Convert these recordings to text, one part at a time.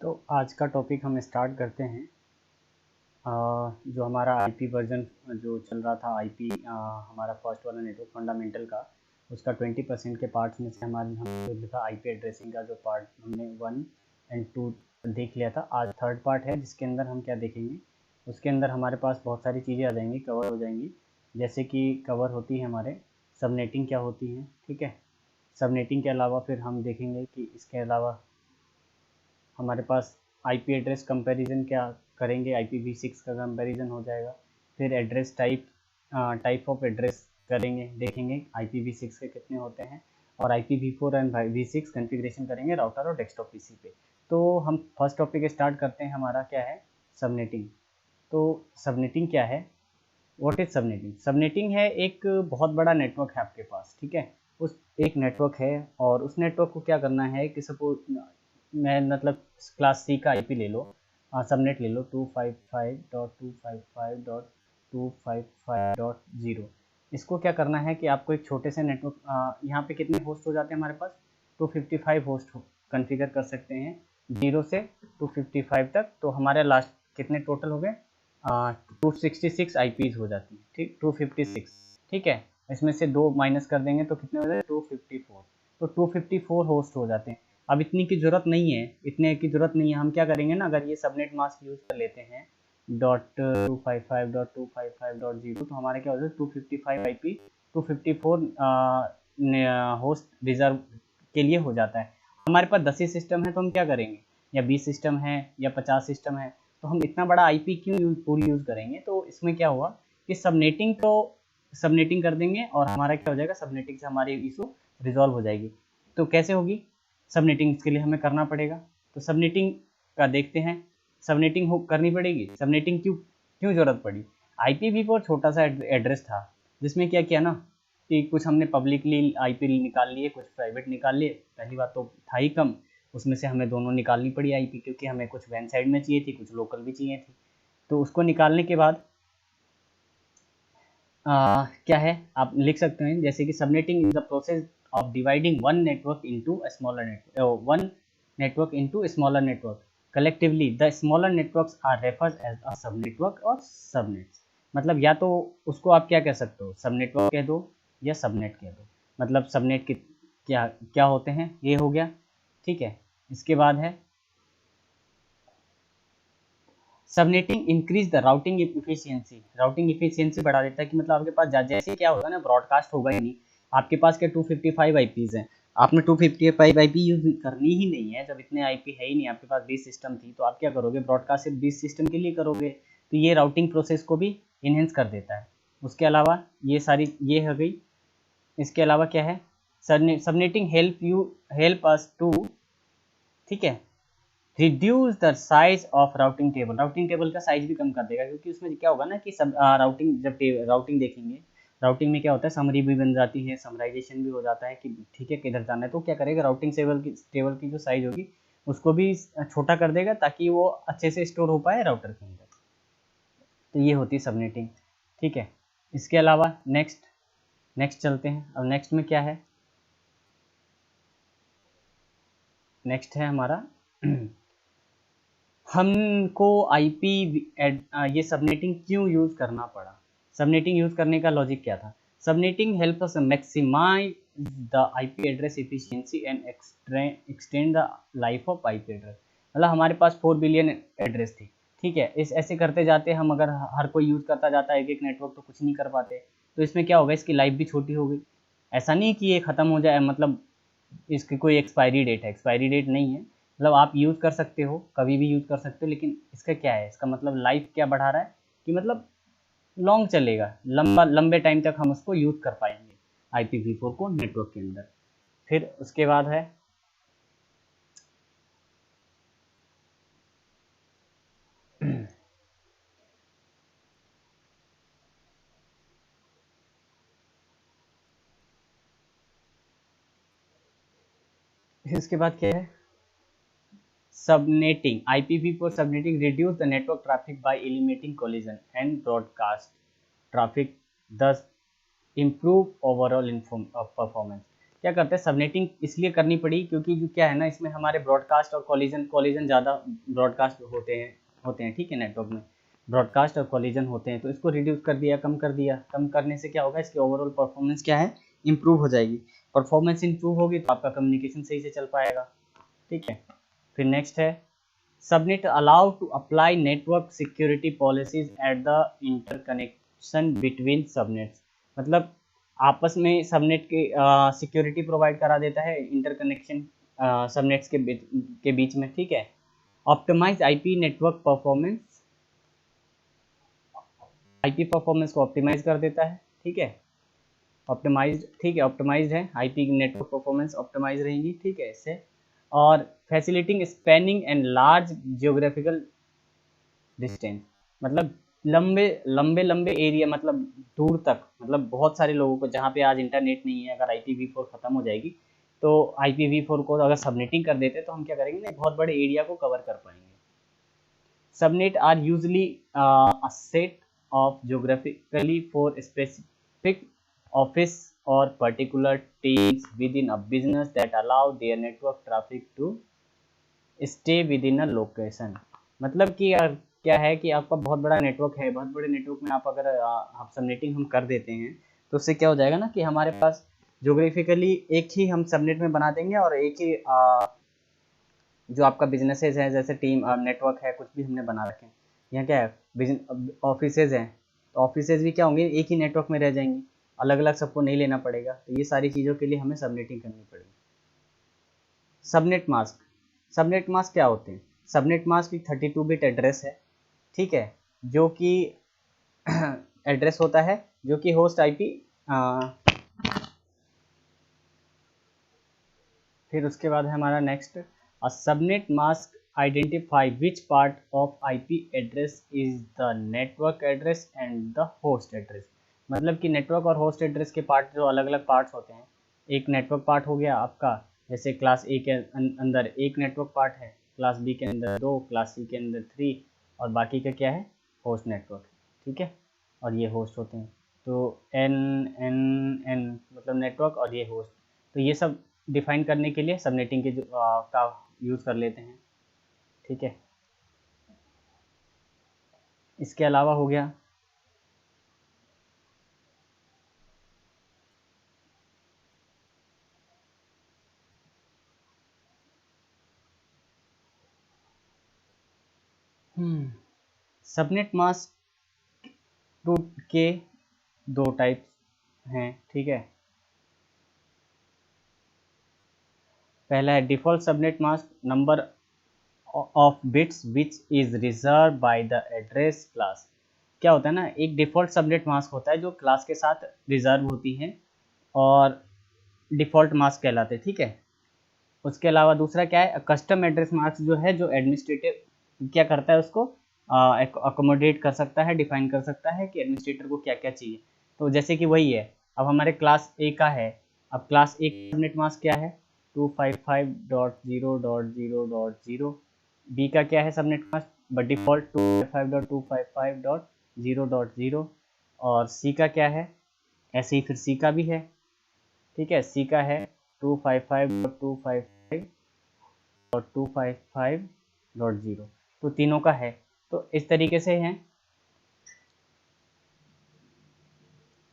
तो आज का टॉपिक हम स्टार्ट करते हैं। जो हमारा आईपी वर्जन जो चल रहा था आईपी हमारा फर्स्ट वाला नेटवर्क फंडामेंटल का, उसका 20% के पार्ट्स में से हमने जो था आईपी एड्रेसिंग का जो पार्ट हमने 1 और 2 देख लिया था। आज थर्ड पार्ट है जिसके अंदर हम क्या देखेंगे, उसके अंदर हमारे पास बहुत सारी चीज़ें आ जाएंगी, कवर हो जाएंगी। जैसे कि कवर होती है हमारे सबनेटिंग क्या होती है, ठीक है। सबनेटिंग के अलावा फिर हम देखेंगे कि इसके अलावा हमारे पास आईपी एड्रेस कंपैरिजन क्या करेंगे, IPv6 का कंपैरिजन हो जाएगा। फिर एड्रेस टाइप ऑफ एड्रेस करेंगे, देखेंगे IPv6 के कितने होते हैं, और IPv4 एंड V6 कॉन्फ़िगरेशन करेंगे राउटर और डेस्कटॉप पीसी पे। तो हम फर्स्ट टॉपिक स्टार्ट करते हैं, हमारा क्या है, सबनेटिंग। तो सबनेटिंग क्या है, व्हाट इज सबनेटिंग? सबनेटिंग है एक बहुत बड़ा नेटवर्क है आपके पास, ठीक है। उस एक नेटवर्क है और उस नेटवर्क को क्या करना है कि सपोज मैं मतलब क्लास सी का आईपी ले लो, सबनेट ले लो 255.255.255.0। इसको क्या करना है कि आपको एक छोटे से नेटवर्क, यहाँ पे कितने होस्ट हो जाते हैं हमारे पास, 255 होस्ट कॉन्फ़िगर कर सकते हैं 0 से 255 तक। तो हमारे लास्ट कितने टोटल हो गए, 266 आईपीज हो जाती है, ठीक, 256, ठीक है। इसमें से 2 माइनस कर देंगे तो कितने हो जाए, 254। तो 254 होस्ट हो जाते हैं। अब इतनी की जरूरत नहीं है, इतने की जरूरत नहीं है। हम क्या करेंगे ना, अगर ये सबनेट मास्क यूज कर लेते हैं .255.255.0, तो हमारे क्या हो जाए 255 आईपी 254 होस्ट रिजर्व के लिए हो जाता है। हमारे पास 10 ही सिस्टम है तो हम क्या करेंगे, या 20 सिस्टम है या 50 सिस्टम है, तो हम इतना बड़ा आईपी क्यों पूल यूज करेंगे। तो इसमें क्या हुआ कि सबनेटिंग कर देंगे और हमारा क्या हो जाएगा, सबनेटिंग से हमारी इशू रिजॉल्व हो जाएगी। तो कैसे होगी सबनेटिंग, इसके लिए हमें करना पड़ेगा। तो सबनेटिंग का देखते हैं, सबनेटिंग हो करनी पड़ेगी। सबनेटिंग क्यों क्यों जरूरत पड़ी, IPv4 छोटा सा एड्रेस था जिसमें क्या किया ना कि कुछ हमने पब्लिकली आईपी निकाल लिए, कुछ प्राइवेट निकाल लिए। पहली बात तो था ही कम, उसमें से हमें दोनों निकालनी पड़ी आईपी, क्योंकि हमें कुछ वैन साइड में चाहिए थी, कुछ लोकल भी चाहिए थी। तो उसको निकालने के बाद क्या है, आप लिख सकते हैं जैसे कि subnetting is the process of dividing one network into a smaller network, one network into smaller network. Collectively the smaller networks are referred as a sub network और सबनेट्स। मतलब या तो उसको आप क्या कह सकते हो, सब नेटवर्क कह दो या सबनेट कह दो। मतलब सबनेट के क्या क्या होते हैं, ये हो गया, ठीक है। इसके बाद है subnetting increase the routing efficiency. Routing efficiency बढ़ा देता है कि मतलब आपके पास जैसे क्या होगा ना, ब्रॉडकास्ट होगा ही नहीं। आपके पास क्या 255 आईपीज हैं, आपने 255 आईपी यूज करनी ही नहीं है। जब इतने आईपी है ही नहीं, आपके पास 20 सिस्टम थी, तो आप क्या करोगे, ब्रॉडकास्ट सिर्फ 20 सिस्टम के लिए करोगे। तो ये राउटिंग प्रोसेस को भी इनहेंस कर देता है। उसके अलावा ये सारी ये हो गई। इसके अलावा क्या है, सबनेटिंग हेल्प अस टू, ठीक है, reduce the size of routing table. Routing table का साइज भी कम कर देगा, क्योंकि उसमें क्या होगा ना कि सब राउटिंग जब राउटिंग देखेंगे, राउटिंग में क्या होता है, समरी भी बन जाती है, समराइजेशन भी हो जाता है कि ठीक है किधर जाना है। तो क्या करेगा, राउटिंग टेबल की जो साइज होगी उसको भी छोटा कर देगा, ताकि वो अच्छे से स्टोर हो पाए राउटर के अंदर। तो ये होती है सबनेटिंग, ठीक है। इसके अलावा नेक्स्ट चलते हैं। अब नेक्स्ट में क्या है, नेक्स्ट है हमारा हमको आईपी ये सबनेटिंग क्यों यूज करना पड़ा। सबनेटिंग यूज करने का लॉजिक क्या था, subnetting help us maximise the IP address efficiency and extend the life of IP address. मतलब हमारे पास 4 बिलियन एड्रेस थी, ठीक है। इस ऐसे करते जाते हम, अगर हर कोई यूज करता जाता है एक एक नेटवर्क, तो कुछ नहीं कर पाते। तो इसमें क्या होगा, इसकी लाइफ भी छोटी हो गई। ऐसा नहीं कि ये खत्म हो जाए, मतलब इसकी कोई एक्सपायरी डेट है, एक्सपायरी डेट नहीं है। मतलब आप यूज़ कर सकते हो, कभी भी यूज़ कर सकते हो, लेकिन इसका क्या है, इसका मतलब लाइफ क्या बढ़ा रहा है कि मतलब लॉन्ग चलेगा, लंबे टाइम तक हम उसको यूज़ कर पाएंगे IPv4 को नेटवर्क के अंदर। फिर उसके बाद है इसके बाद क्या है, subnetting. IPv4 subnetting reduce the network traffic by eliminating collision and broadcast traffic, thus improve overall performance। क्या करते हैं, सबनेटिंग इसलिए करनी पड़ी क्योंकि जो क्या है ना, इसमें हमारे ब्रॉडकास्ट और कॉलिजन ज़्यादा ब्रॉडकास्ट होते हैं, ठीक है, नेटवर्क में ब्रॉडकास्ट और कॉलिजन होते हैं, तो इसको रिड्यूस कर दिया, कम कर दिया। कम करने से क्या होगा, इसकी ओवरऑल परफॉर्मेंस क्या है, इंप्रूव हो जाएगी। परफॉर्मेंस इंप्रूव होगी तो आपका कम्युनिकेशन सही से चल पाएगा, ठीक है। फिर नेक्स्ट है subnet allow to apply network security policies at the interconnection between subnets, मतलब आपस में सबनेट के सिक्योरिटी प्रोवाइड करा देता है इंटरकनेक्शन सबनेट्स के बीच में, ठीक है। Optimise IP network performance, IP performance को ऑप्टिमाइज कर देता है, ठीक है। ऑप्टिमाइज्ड, ठीक है, ऑप्टिमाइज्ड है, आईपी नेटवर्क परफॉर्मेंस ऑप्टिमाइज रहेंगी, ठीक है इससे। और facilitating spanning and large geographical distance, मतलब लंबे लंबे लंबे एरिया, मतलब दूर तक, मतलब बहुत सारे लोगों को, जहाँ पे आज इंटरनेट नहीं है, अगर IPv4 खत्म हो जाएगी तो IPv4 को अगर सबनेटिंग कर देते तो हम क्या करेंगे ना, बहुत बड़े एरिया को कवर कर पाएंगे। Subnet are usually a set of geographically for specific office or particular teams within a business that allow their network traffic to stay within a location, मतलब कि क्या है कि आपका बहुत बड़ा नेटवर्क है, बहुत बड़े नेटवर्क में आप अगर आप सबनेटिंग हम कर देते हैं तो उससे क्या हो जाएगा ना कि हमारे पास ज्योग्राफिकली एक ही हम सबनेट में बना देंगे और एक ही जो आपका बिजनेसेस है, जैसे टीम नेटवर्क है, कुछ भी हमने बना रखे हैं, यहाँ क्या है ऑफिसेज हैं, तो ऑफिसेज भी क्या होंगे, एक ही नेटवर्क में रह जाएंगी, अलग अलग सबको नहीं लेना पड़ेगा, तो ये सारी चीज़ों के लिए हमें सबनेटिंग करनी पड़ेगी। सबनेट मास्क, सबनेट मास्क क्या होते हैं, सबनेट मास्क एक 32 बिट एड्रेस है, ठीक है, जो कि एड्रेस होता है जो कि होस्ट आईपी, फिर उसके बाद है हमारा next, a subnet mask identify which part of IP address is the network address and the host address, मतलब कि नेटवर्क और होस्ट एड्रेस के पार्ट जो अलग अलग पार्ट्स होते हैं, एक नेटवर्क पार्ट हो गया आपका, जैसे क्लास ए के अंदर एक नेटवर्क पार्ट है, क्लास बी के अंदर 2, क्लास सी के अंदर 3, और बाकी का क्या है, होस्ट नेटवर्क, ठीक है, और ये होस्ट होते हैं, तो एन एन एन मतलब नेटवर्क और ये होस्ट, तो ये सब डिफाइन करने के लिए सबनेटिंग के जो का यूज़ कर लेते हैं, ठीक है। इसके अलावा हो गया सबनेट मास्क टू के 2 टाइप्स हैं, ठीक है। पहला है default subnet mask, number of bits which is reserve by the address class, क्या होता है ना, एक डिफ़ॉल्ट सबनेट मास्क होता है जो क्लास के साथ रिजर्व होती है और डिफ़ॉल्ट मास्क कहलाते हैं, ठीक है। उसके अलावा दूसरा क्या है, कस्टम एड्रेस मास्क जो है, जो एडमिनिस्ट्रेटिव क्या करता है, उसको अकोमोडेट कर सकता है, डिफाइन कर सकता है कि एडमिनिस्ट्रेटर को क्या क्या चाहिए, तो जैसे कि वही है, अब हमारे क्लास ए का है, अब क्लास ए का सबनेट मास्क क्या है, 255.0.0.0, बी का क्या है सबनेट मास्क, बट डिफॉल्ट 255.255.0.0, और सी का क्या है, ऐसे ही फिर सी का भी है, ठीक है, सी का है 255.255.255.0, तो तीनों का है, तो इस तरीके से है।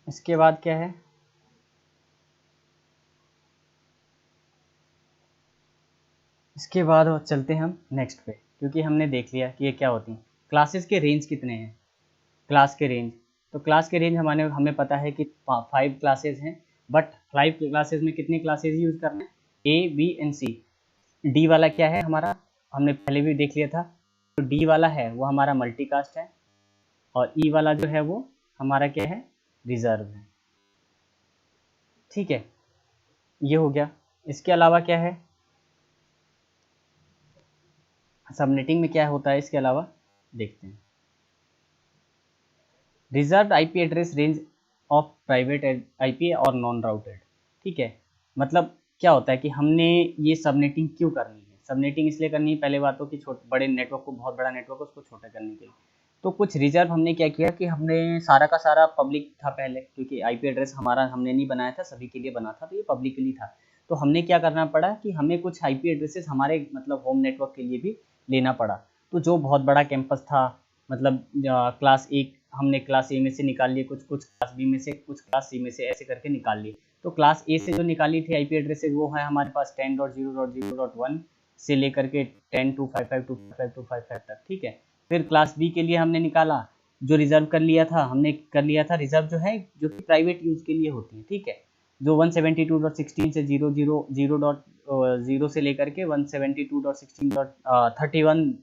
इसके बाद क्या है, इसके बाद चलते हैं हम नेक्स्ट पे, क्योंकि हमने देख लिया कि ये क्या होती हैं। क्लासेस के रेंज कितने हैं, क्लास के रेंज, तो क्लास के रेंज हमें पता है कि 5 क्लासेस हैं, बट 5 क्लासेस में कितनी क्लासेस यूज़ करना है, A B and C. D वाला क्या है हमारा, हमने पहले भी देख लिया था, तो डी वाला है वो हमारा मल्टीकास्ट है, और ई वाला जो है वो हमारा क्या है, रिजर्व है, ठीक है, ये हो गया। इसके अलावा क्या है, सबनेटिंग में क्या होता है इसके अलावा देखते हैं, reserved IP address range of private IP और नॉन राउटेड, ठीक है, मतलब क्या होता है कि हमने ये सबनेटिंग क्यों करनी है, सबनेटिंग इसलिए करनी है, पहले बात तो कि बड़े नेटवर्क को, बहुत बड़ा नेटवर्क उसको छोटा करने के लिए, तो कुछ रिजर्व हमने क्या किया कि हमने सारा का सारा पब्लिक था पहले, क्योंकि आईपी एड्रेस हमारा हमने नहीं बनाया था, सभी के लिए बना था, तो ये पब्लिकली था। तो हमने क्या करना पड़ा कि हमें कुछ आईपी एड्रेसेस हमारे मतलब होम नेटवर्क के लिए भी लेना पड़ा। तो जो बहुत बड़ा कैंपस था, मतलब क्लास ए, हमने क्लास ए में से निकाल लिए कुछ, कुछ क्लास बी में से, कुछ क्लास सी में से, ऐसे करके निकाल लिए। तो क्लास ए से जो निकाली थी आईपी एड्रेसेस वो है हमारे पास 10.0.0.1 से लेकर के 10.255.255.255 तक, ठीक है। फिर क्लास बी के लिए हमने निकाला, जो रिजर्व कर लिया था, हमने कर लिया था रिजर्व जो है, जो कि प्राइवेट यूज़ के लिए होती है, ठीक है, जो 172.16 से 0.0 से लेकर के 172.16.31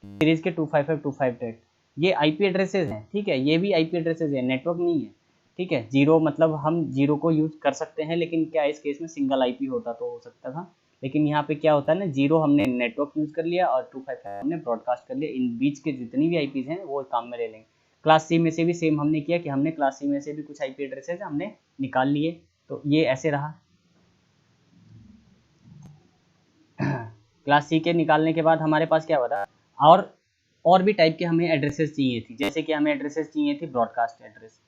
सीरीज के 255.255 ये आईपी एड्रेसेस हैं, ठीक है। ये भी आईपी एड्रेसेस है, नेटवर्क नहीं है, ठीक है। जीरो मतलब हम जीरो को यूज़ कर सकते हैं, लेकिन क्या इस केस में सिंगल आईपी होता तो हो सकता था, लेकिन यहाँ पे क्या होता है ना, जीरो हमने नेटवर्क यूज़ कर लिया और 255 हमने ब्रॉडकास्ट कर लिया। इन बीच के जितनी भी आईपीज़ हैं वो काम में ले लेंगे। क्लास सी में से भी सेम हमने किया कि हमने क्लास सी में से भी कुछ आईपी एड्रेसेस हमने निकाल लिए, तो ये ऐसे रहा। क्लास सी के निकालने के बाद हमारे पास क्या बता, और भी टाइप के हमें एड्रेसेस चाहिए थी, जैसे कि हमें एड्रेसेस चाहिए थी broadcast address,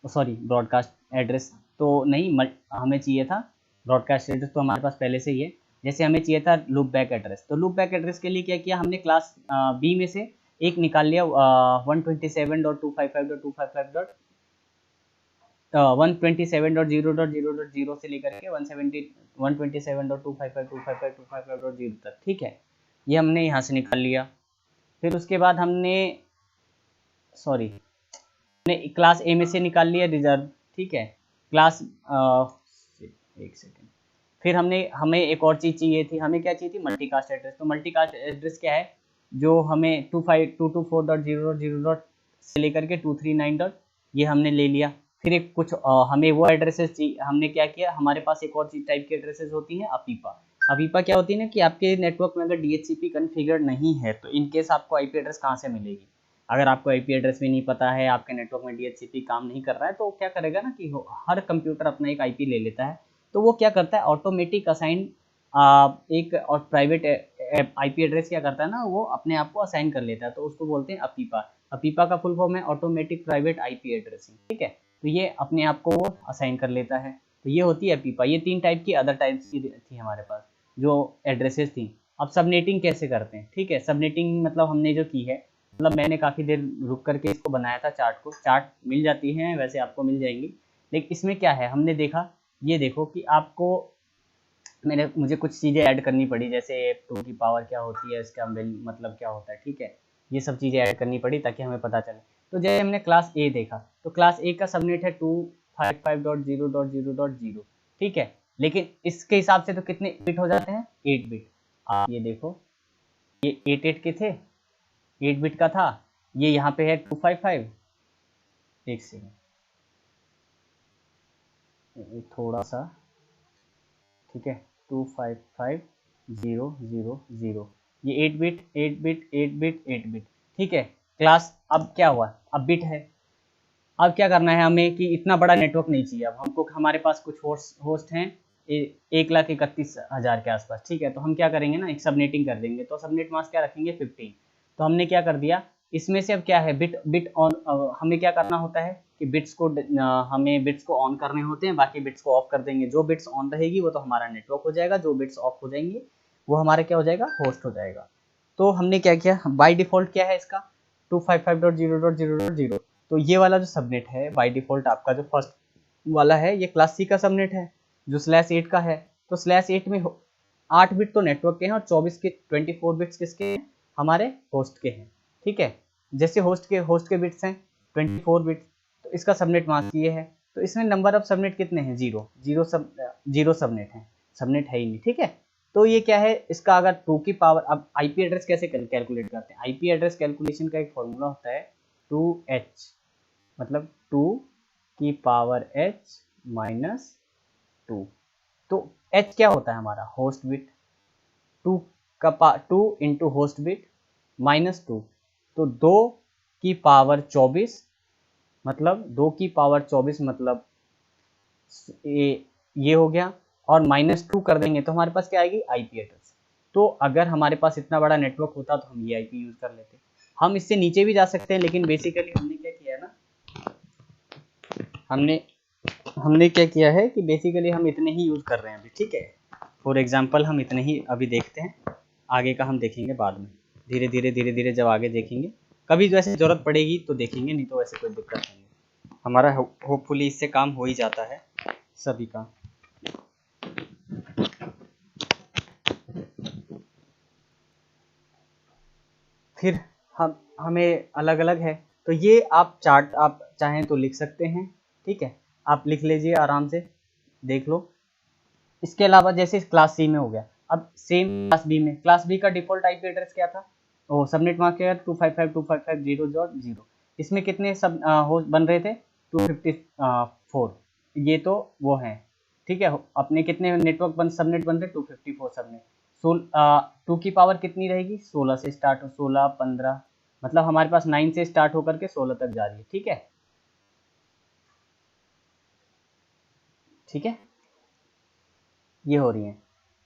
sorry broadcast address तो नहीं, हमें चाहिए था ब्रॉडकास्ट एड्रेस, तो हमारे पास पहले से ही है। जैसे हमें चाहिए था लूप बैक एड्रेस, तो लूप बैक एड्रेस के लिए क्या किया हमने, क्लास बी में से एक निकाल लिया 127.255.255. 127.0.0.0 से लेकर के 127.255.255.255.0 तक, ठीक है। ये हमने यहाँ से निकाल लिया। फिर उसके बाद हमने क्लास ए में से निकाल लिया रिजर्व, ठीक है। क्लास एक सेकेंड, फिर हमें एक और चीज़ चाहिए थी, हमें क्या चाहिए थी, मल्टीकास्ट एड्रेस। तो मल्टीकास्ट एड्रेस क्या है, जो हमें 25224.0.0 से लेकर के 239. ये हमने ले लिया। फिर एक कुछ हमें वो एड्रेसेस चाहिए, हमने क्या किया, हमारे पास एक और चीज टाइप की एड्रेसेस होती हैं अपीपा। अपीपा क्या होती है ना, कि आपके नेटवर्क में अगर डीएचसीपी कॉन्फ़िगर नहीं है तो इन केस आपको आईपी एड्रेस कहाँ से मिलेगी। अगर आपको आईपी एड्रेस भी नहीं पता है, आपके नेटवर्क में डीएचसीपी काम नहीं कर रहा है, तो क्या करेगा ना कि हर कंप्यूटर अपना एक आईपी ले लेता है। तो वो क्या करता है, ऑटोमेटिक असाइन एक और प्राइवेट आईपी एड्रेस क्या करता है ना, वो अपने आप को असाइन कर लेता है, तो उसको बोलते हैं अपीपा। अपीपा का फुल फॉर्म है ऑटोमेटिक प्राइवेट आईपी एड्रेसिंग, ठीक है। तो ये अपने आप को वो असाइन कर लेता है, तो ये होती है अपीपा। ये 3 टाइप की अदर टाइप्स की थी हमारे पास जो एड्रेसेस थी। अब सबनेटिंग कैसे करते हैं, ठीक है। सबनेटिंग मतलब हमने जो की है, मतलब मैंने काफ़ी देर रुक करके इसको बनाया था, चार्ट मिल जाती है वैसे, आपको मिल जाएंगी। लेकिन इसमें क्या है, हमने देखा, ये देखो कि आपको मुझे कुछ चीज़ें ऐड करनी पड़ी, जैसे 2 की पावर क्या होती है, इसका मतलब क्या होता है, ठीक है। ये सब चीज़ें ऐड करनी पड़ी ताकि हमें पता चले। तो जैसे हमने क्लास ए देखा, तो क्लास ए का सबनेट है 255.0.0.0, ठीक है। लेकिन इसके हिसाब से तो कितने बिट हो जाते हैं, 8 बिट। आप ये देखो, ये 8 के थे, 8 बिट का था, ये यहाँ पे है 255। एक सेकेंड, थोड़ा सा, ठीक है, 255.0.0.0, ये 8 बिट 8 बिट 8 बिट 8 बिट, ठीक है। क्लास अब क्या हुआ, अब बिट है। अब क्या करना है हमें कि इतना बड़ा नेटवर्क नहीं चाहिए, अब हमको हमारे पास कुछ होस्ट हैं 1,31,000 के आसपास, ठीक है। तो हम क्या करेंगे ना, एक सबनेटिंग कर देंगे, तो सबनेट मास्क क्या रखेंगे 15। तो हमने क्या कर दिया, इसमें से अब क्या है, बिट ऑन, हमें क्या करना होता है कि हमें बिट्स को ऑन करने होते हैं, बाकी बिट्स को ऑफ कर देंगे। जो बिट्स ऑन रहेगी वो तो हमारा नेटवर्क हो जाएगा, जो बिट्स ऑफ हो जाएंगे वो हमारा क्या हो जाएगा, होस्ट हो जाएगा। तो हमने क्या किया, बाय डिफॉल्ट क्या है इसका 255.0.0.0, तो ये वाला जो सबनेट है बाय डिफॉल्ट आपका जो फर्स्ट वाला है, ये क्लास सी का सबनेट है जो /8 का है। तो /8 में 8 बिट तो नेटवर्क के हैं और 24 बिट्स किसके हैं, हमारे होस्ट के हैं, ठीक है। जैसे होस्ट के बिट्स हैं 24 बिट्स, तो इसका सबनेट मास्क ये है। तो इसमें नंबर ऑफ सबनेट कितने हैं, जीरो सबनेट है, सबनेट है ही नहीं, ठीक है। तो ये क्या है, इसका अगर 2 की पावर, अब आईपी एड्रेस कैसे कैलकुलेट करते हैं, आईपी एड्रेस कैलकुलेशन का एक फॉर्मूला होता है 2h, मतलब 2 की पावर h माइनस 2। तो h क्या होता है हमारा, host bit, 2 into host bit minus 2, तो 2 की पावर 24, मतलब 2 की पावर 24 मतलब ये हो गया, और -2 कर देंगे तो हमारे पास क्या आएगी, आईपी एड्रेस। तो अगर हमारे पास इतना बड़ा नेटवर्क होता तो हम ये आईपी यूज कर लेते। हम इससे नीचे भी जा सकते हैं, लेकिन बेसिकली हमने क्या किया है ना, हमने क्या किया है कि बेसिकली हम इतने ही यूज़ कर रहे हैं अभी, ठीक है। फॉर एग्जांपल हम इतने ही अभी देखते हैं, आगे का हम देखेंगे बाद में, धीरे धीरे जब आगे देखेंगे, कभी जैसे ज़रूरत पड़ेगी तो देखेंगे, नहीं तो वैसे कोई दिक्कत नहीं है। हमारा होपफुली इससे काम हो ही जाता है सभी का। फिर हमें अलग अलग है, तो ये आप चार्ट आप चाहें तो लिख सकते हैं, ठीक है, आप लिख लीजिए आराम से, देख लो। इसके अलावा जैसे क्लास सी में हो गया, अब सेम क्लास बी में, क्लास बी का डिफॉल्ट आईपी एड्रेस क्या था, वो सबनेट मास्क क्या 255.255.0.0। इसमें कितने सब होस्ट बन रहे थे, 254, ये तो वो है, ठीक है। अपने कितने नेटवर्क सबनेट बन रहे, 254 सबनेट। 2 की पावर कितनी रहेगी, 16 से स्टार्ट हो, 16 15, मतलब हमारे पास 9 से स्टार्ट होकर के 16 तक जा रही है, ठीक है, ठीक है, ये हो रही है।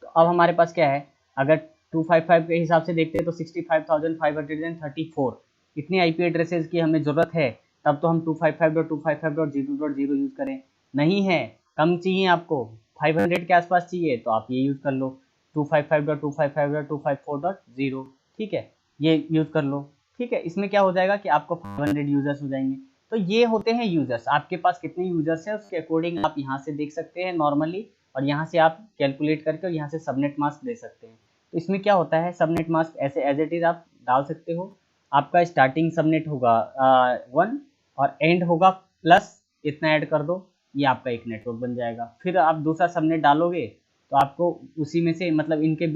तो अब हमारे पास क्या है, अगर 255 के हिसाब से देखते हैं तो 65,534 इतनी आईपी एड्रेसेस की हमें ज़रूरत है, तब तो हम 255.255.0.0 यूज़ करें। नहीं है, कम चाहिए आपको, 500 के आसपास चाहिए, तो आप ये यूज़ कर लो 255.255.254.0, ठीक है, ये यूज़ कर लो, ठीक है। इसमें क्या हो जाएगा कि आपको 500 यूज़र्स हो जाएंगे। तो ये होते हैं यूज़र्स, आपके पास कितने यूज़र्स हैं उसके अकॉर्डिंग आप यहाँ से देख सकते हैं नॉर्मली, और यहाँ से आप कैलकुलेट करके और यहाँ से सबनेट मास्क दे सकते हैं। तो इसमें क्या होता है, सबनेट मास्क ऐसे एज इट इज़ आप डाल सकते हो। आपका स्टार्टिंग सबनेट होगा 1 और एंड होगा प्लस, इतना ऐड कर दो, ये आपका एक नेटवर्क बन जाएगा। फिर आप दूसरा सबनेट डालोगे तो आपको उसी में से मतलब इनके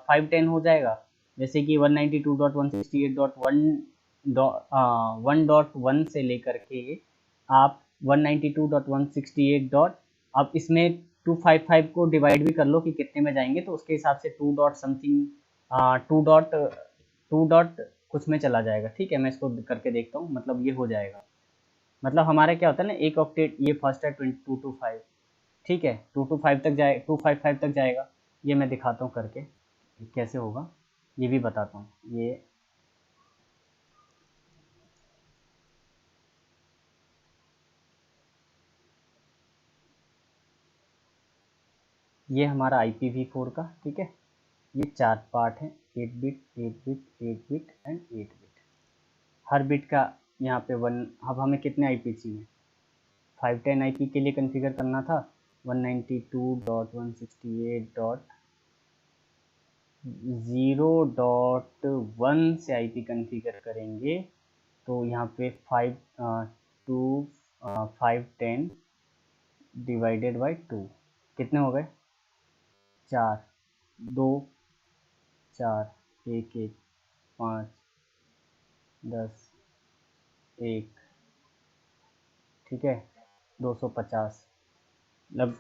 510 हो जाएगा, जैसे कि 192.168.1.1 से लेकर के आप 192.168. अब इसमें 255 को डिवाइड भी कर लो कि कितने में जाएंगे, तो उसके हिसाब से 2 डॉट समथिंग 2 डॉट कुछ में चला जाएगा, ठीक है। मैं इसको करके देखता हूँ, मतलब ये हो जाएगा, मतलब हमारा क्या होता है ना, एक ऑक्टेट, ये फर्स्ट है 225, ठीक है, 225 तक जाए 255 तक जाएगा। ये मैं दिखाता हूँ करके कैसे होगा, ये भी बताता हूँ। ये हमारा IPv4 का, ठीक है, ये 4 पार्ट हैं, 8 bit 8 bit 8 bit and 8 bit. Her bit का यहाँ पे 1, अब हमें कितने आईपी चाहिए, 510 आईपी के लिए कॉन्फ़िगर करना था, 192.168.0.1 से आईपी कॉन्फ़िगर करेंगे, तो यहाँ पे 510 डिवाइडेड बाई 2 कितने हो गए, 4, 2, 4, 1 1, 5, 10, 1, ठीक है, 250, मतलब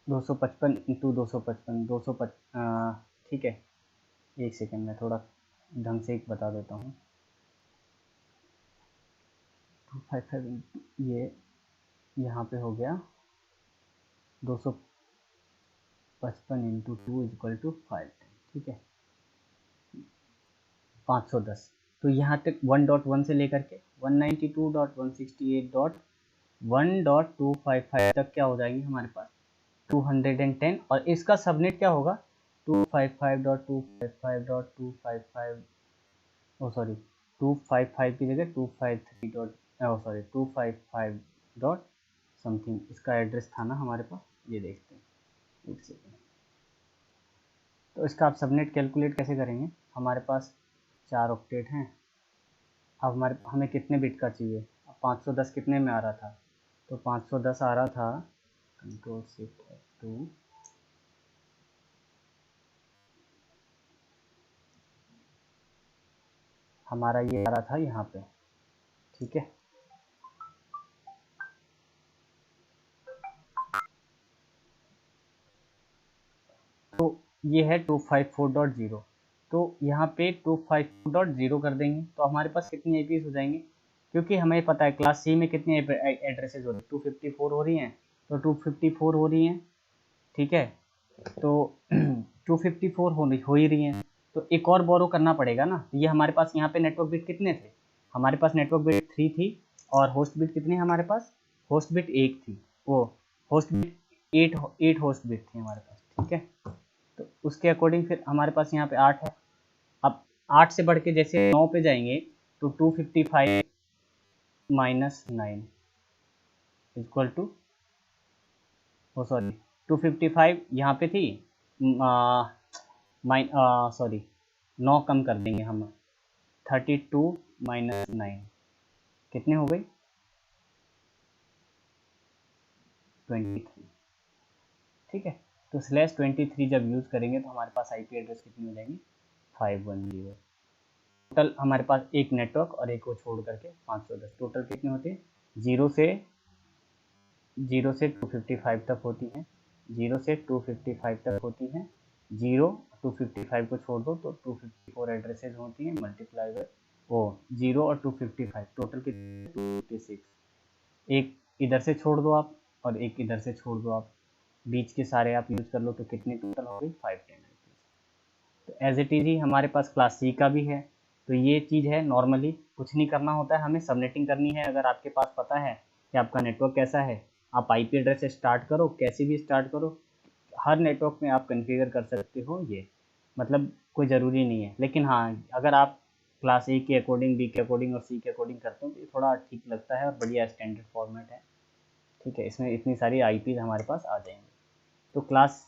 255 इंटू 255, 255, ठीक है। एक सेकेंड में थोड़ा ढंग से बता देता हूँ, 255 इंटू ये यहाँ पे हो गया 255 इंटू 2 इक्वल टू 510, ठीक है, 510। तो यहाँ तक 1.1 से लेकर के 192.168.1.255 तक क्या हो जाएंगे हमारे पास 210, और इसका सबनेट क्या होगा 255.255.255, ओ सॉरी 255 की जगह 253 डॉट, ओ सॉरी 255 डॉट समथिंग इसका एड्रेस था ना हमारे पास, ये देखते हैं एक सेकेंड। तो इसका आप सबनेट कैलकुलेट कैसे करेंगे, हमारे पास 4 ऑक्टेट हैं। अब हमें कितने बिट का चाहिए, अब 510 कितने में आ रहा था, तो 510 आ रहा था, कंट्रोल शिफ्ट F2, हमारा ये आ रहा था यहाँ पे, ठीक है। तो ये है 254.0, तो यहाँ पे 254.0 कर देंगे, तो हमारे पास कितनी आईपीज़ हो जाएंगे, क्योंकि हमें पता है क्लास सी में कितनी एड्रेसेस हो रही है, 254 हो रही हैं, तो 254 हो रही हैं, ठीक है। तो 254 हो ही रही हैं, तो एक और बोरो करना पड़ेगा ना। ये हमारे पास यहाँ पे नेटवर्क बिट कितने थे, हमारे पास नेटवर्क बिट 3 थी, और होस्ट बिट कितने हमारे पास, होस्ट बिट 1 थी, वो होस्ट बिट 8 होस्ट बिट थी हमारे पास, ठीक है। तो उसके अकॉर्डिंग फिर हमारे पास यहाँ पे 8 है। अब 8 से बढ़ के जैसे 9 पे जाएंगे तो 255 minus 9 equal to, oh sorry 255 यहाँ पे थी, सॉरी 9 कम कर देंगे हम, 32 माइनस 9 कितने हो गई, 23, ठीक है। तो /23 जब यूज़ करेंगे तो हमारे पास आईपी एड्रेस कितनी हो जाएंगी, 510। टोटल हमारे पास एक नेटवर्क और एक को छोड़ करके 510, टोटल कितने होते हैं, 0 से 255 तक होती हैं, 0 से 255 तक होती हैं, 0 255 को छोड़ दो तो 254 एड्रेसेज होती हैं, मल्टीप्लाई बाय वो 0 और 255 टोटल कितने, 256। एक इधर से छोड़ दो आप और एक इधर से छोड़ दो आप, बीच के सारे आप यूज कर लो तो कितनी टोटल हो गई, 510। तो एज इट इज ही हमारे पास क्लास सी का भी है। तो ये चीज़ है, नॉर्मली कुछ नहीं करना होता है, हमें सबनेटिंग करनी है। अगर आपके पास पता है कि आपका नेटवर्क कैसा है, आप आईपी एड्रेस से स्टार्ट करो, कैसे भी स्टार्ट करो, हर नेटवर्क में आप कॉन्फ़िगर कर सकते हो। ये मतलब कोई ज़रूरी नहीं है, लेकिन हाँ अगर आप क्लास ए के अकॉर्डिंग, बी के अकॉर्डिंग और सी के अकॉर्डिंग करते हो तो ये थोड़ा ठीक लगता है और बढ़िया स्टैंडर्ड फॉर्मेट है, ठीक है। इसमें इतनी सारी आईपी हमारे पास आ जाएंगे। तो क्लास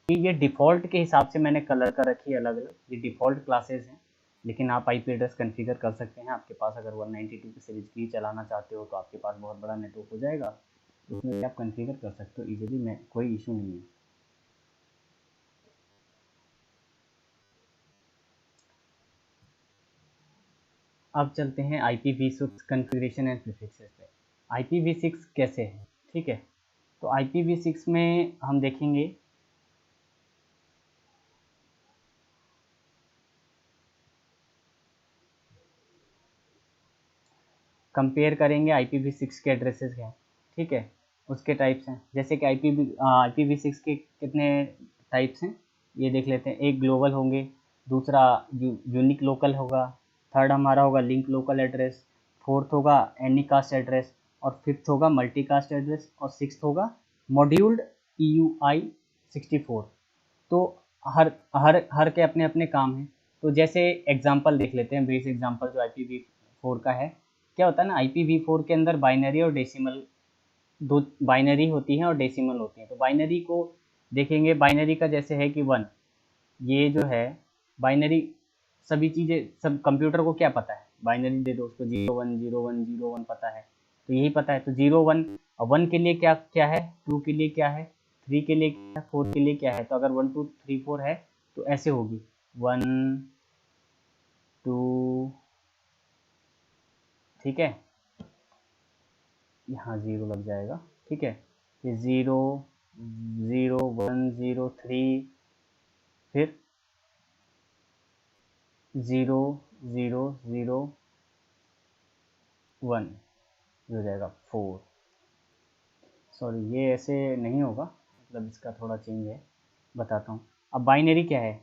ये डिफ़ॉल्ट के हिसाब से मैंने कलर कर रखी है अलग अलग, ये डिफ़ॉल्ट क्लासेस हैं, लेकिन आप आईपी एड्रेस कॉन्फ़िगर कर सकते हैं। आपके पास अगर 192 की सीरीज की चलाना चाहते हो तो आपके पास बहुत बड़ा नेटवर्क हो जाएगा, तो उसमें आप कॉन्फ़िगर कर सकते हो इजीली, में कोई इशू नहीं है। अब चलते हैं IPv6 कॉन्फ़िगरेशन एंड प्रीफिक्सेस पे। IPv6 कैसे है, ठीक है। तो IPv6 में हम देखेंगे कंपेयर करेंगे IPv6 के एड्रेसेस हैं, ठीक है, उसके टाइप्स हैं। जैसे कि IPv6 के कितने टाइप्स हैं ये देख लेते हैं। एक ग्लोबल होंगे, दूसरा यूनिक लोकल होगा, थर्ड हमारा होगा लिंक लोकल एड्रेस, फोर्थ होगा एनी कास्ट एड्रेस, और फिफ्थ होगा मल्टी कास्ट एड्रेस, और सिक्स्थ होगा मॉड्यूल्ड EUI 64। तो हर हर हर के अपने अपने काम हैं। तो जैसे एग्जांपल देख लेते हैं, बेस एग्जांपल जो IPv4 का है। क्या होता है ना, IPv4 के अंदर बाइनरी और डेसिमल, दो बाइनरी होती हैं और डेसिमल होती हैं। तो बाइनरी को देखेंगे, बाइनरी का जैसे है कि 1, ये जो है बाइनरी, सभी चीज़ें, सब कंप्यूटर को क्या पता है, बाइनरी दे दो उसको, 010101 पता है, तो यही पता है। तो 01 के लिए क्या क्या है, 2 के लिए क्या है, 3 के लिए क्या है, 4 के लिए क्या है। तो अगर 1 2 3 4 है तो ऐसे होगी 1 2, ठीक है, यहाँ 0 लग जाएगा, ठीक है। ये 0 0 1 0 3, फिर 0 0 0 1 हो जाएगा 4। सॉरी ये ऐसे नहीं होगा, मतलब इसका थोड़ा चेंज है, बताता हूँ। अब बाइनरी क्या है,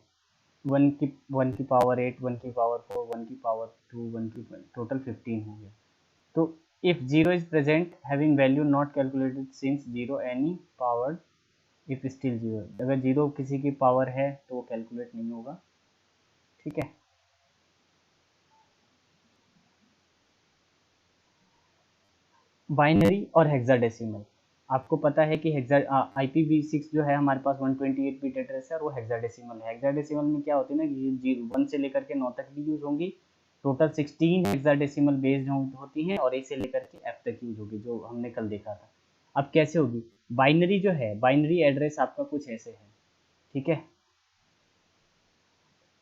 1 की पावर 8, 1 की पावर 4, 1 की पावर 2, 1 की टोटल 15 हो गया। तो if 0 is present having value not calculated since 0 any powered if still 0, अगर 0 किसी की पावर है तो वो कैलकुलेट नहीं होगा, ठीक है। बाइनरी और हेक्साडेसिमल, आपको पता है कि IPv6 जो है हमारे पास 128 बिट एड्रेस है और वो हेक्साडेसिमल है। हेक्साडेसिमल में क्या होती है ना कि 1 से लेकर के 9 तक भी यूज़ होंगी, टोटल 16 हेक्साडेसिमल बेस्ड होती हैं, और A से लेकर के F तक यूज़ होगी, जो हमने कल देखा था। अब कैसे होगी बाइनरी, जो है बाइनरी एड्रेस आपका कुछ ऐसे है, ठीक है।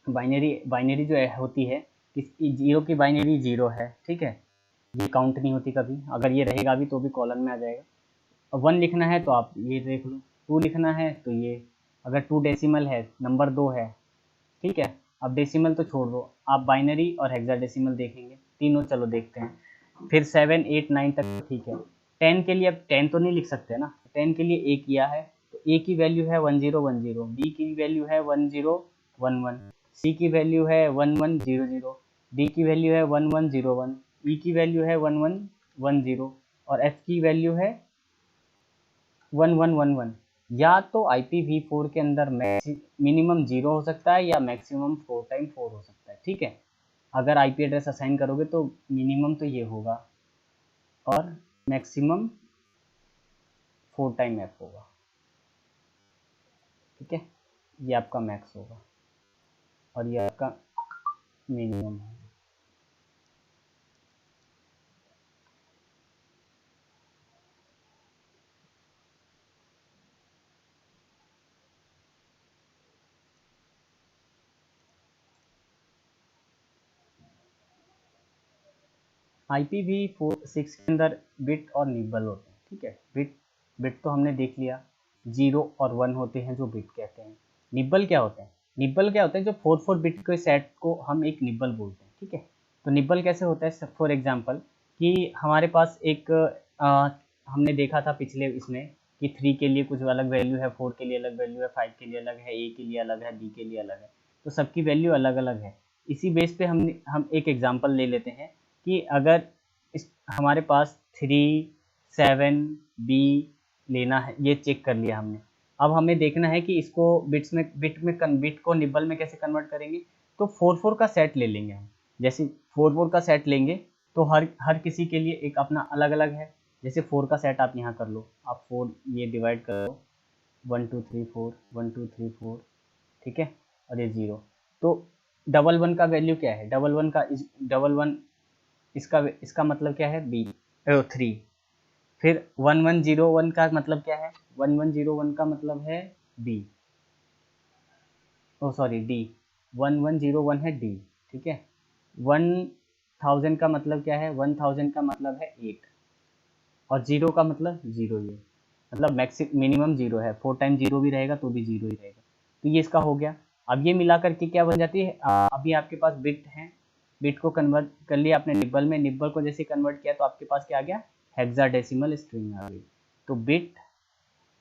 बाइनरी जो है होती है, किसी 0 की बाइनरी 0 है, ठीक है, ये काउंट नहीं होती कभी, अगर ये रहेगा भी तो भी कॉलन में आ जाएगा। अब 1 लिखना है तो आप ये देख लो, 2 लिखना है तो ये, अगर 2 डेसिमल है, नंबर 2 है, ठीक है। अब डेसिमल तो छोड़ दो, आप बाइनरी और हेक्साडेसिमल देखेंगे, तीनों चलो देखते हैं। फिर 7 8 9 तक ठीक है। 10 के लिए, अब 10 तो नहीं लिख सकते ना, 10 के लिए A किया है तो A की वैल्यू है 1010, B की वैल्यू है 1011, C की वैल्यू है 1100, D की वैल्यू है 1101, E की वैल्यू है 1110 और F की वैल्यू है 1111। या तो IPv4 के अंदर मिनिमम 0 हो सकता है या मैक्सिमम 4 टाइम 4 हो सकता है, ठीक है। अगर IP एड्रेस असाइन करोगे तो मिनिमम तो ये होगा और मैक्सिमम 4 टाइम F होगा, ठीक है। ये आपका मैक्स होगा और ये आपका मिनिमम है। IPv6 के अंदर बिट और निबल होते हैं, ठीक है। बिट तो हमने देख लिया, 0 और 1 होते हैं जो बिट कहते हैं। निबल क्या होते हैं? निबल क्या होते हैं? जो 4 बिट के सेट को हम एक निबल बोलते हैं, ठीक है। तो निबल कैसे होता है? फॉर एग्जांपल कि हमारे पास एक हमने देखा था पिछले इसमें कि 3 के लिए कुछ अलग वैल्यू है, 4 के लिए अलग वैल्यू है, 5 के लिए अलग है, A के लिए अलग है, B के लिए अलग है। तो सबकी वैल्यू अलग अलग है। इसी बेस पे हम एक एग्जांपल ले लेते हैं कि अगर हमारे पास 3 7 B लेना है, ये चेक कर लिया हमने। अब हमें देखना है कि इसको बिट को निबल में कैसे कन्वर्ट करेंगे। तो 4 का सेट ले लेंगे हम। जैसे 4 का सेट लेंगे तो हर किसी के लिए एक अपना अलग अलग है। जैसे 4 का सेट आप यहाँ कर लो, आप 4 ये डिवाइड कर लो, 1 2 3 4 1 2 3 4, ठीक है। और ये 0। तो 11 का वैल्यू क्या है? डबल वन इसका मतलब क्या है? B 3। फिर 1101 का मतलब क्या है? 1101 का मतलब है B, ओ सॉरी D। 1101 है D, ठीक है। 1000 का मतलब क्या है? 1000 का मतलब है 8 और 0 का मतलब 0 ही है। मतलब मिनिमम 0 है, 4 टाइम 0 भी रहेगा तो भी 0 ही रहेगा। तो ये इसका हो गया। अब ये मिला करके क्या बन जाती है? अभी आपके पास बिट है, बिट को कन्वर्ट कर लिया आपने निब्बल में, निब्बल को जैसे कन्वर्ट किया तो आपके पास क्या आ गया? हेक्साडेसिमल स्ट्रिंग आ गई। तो बिट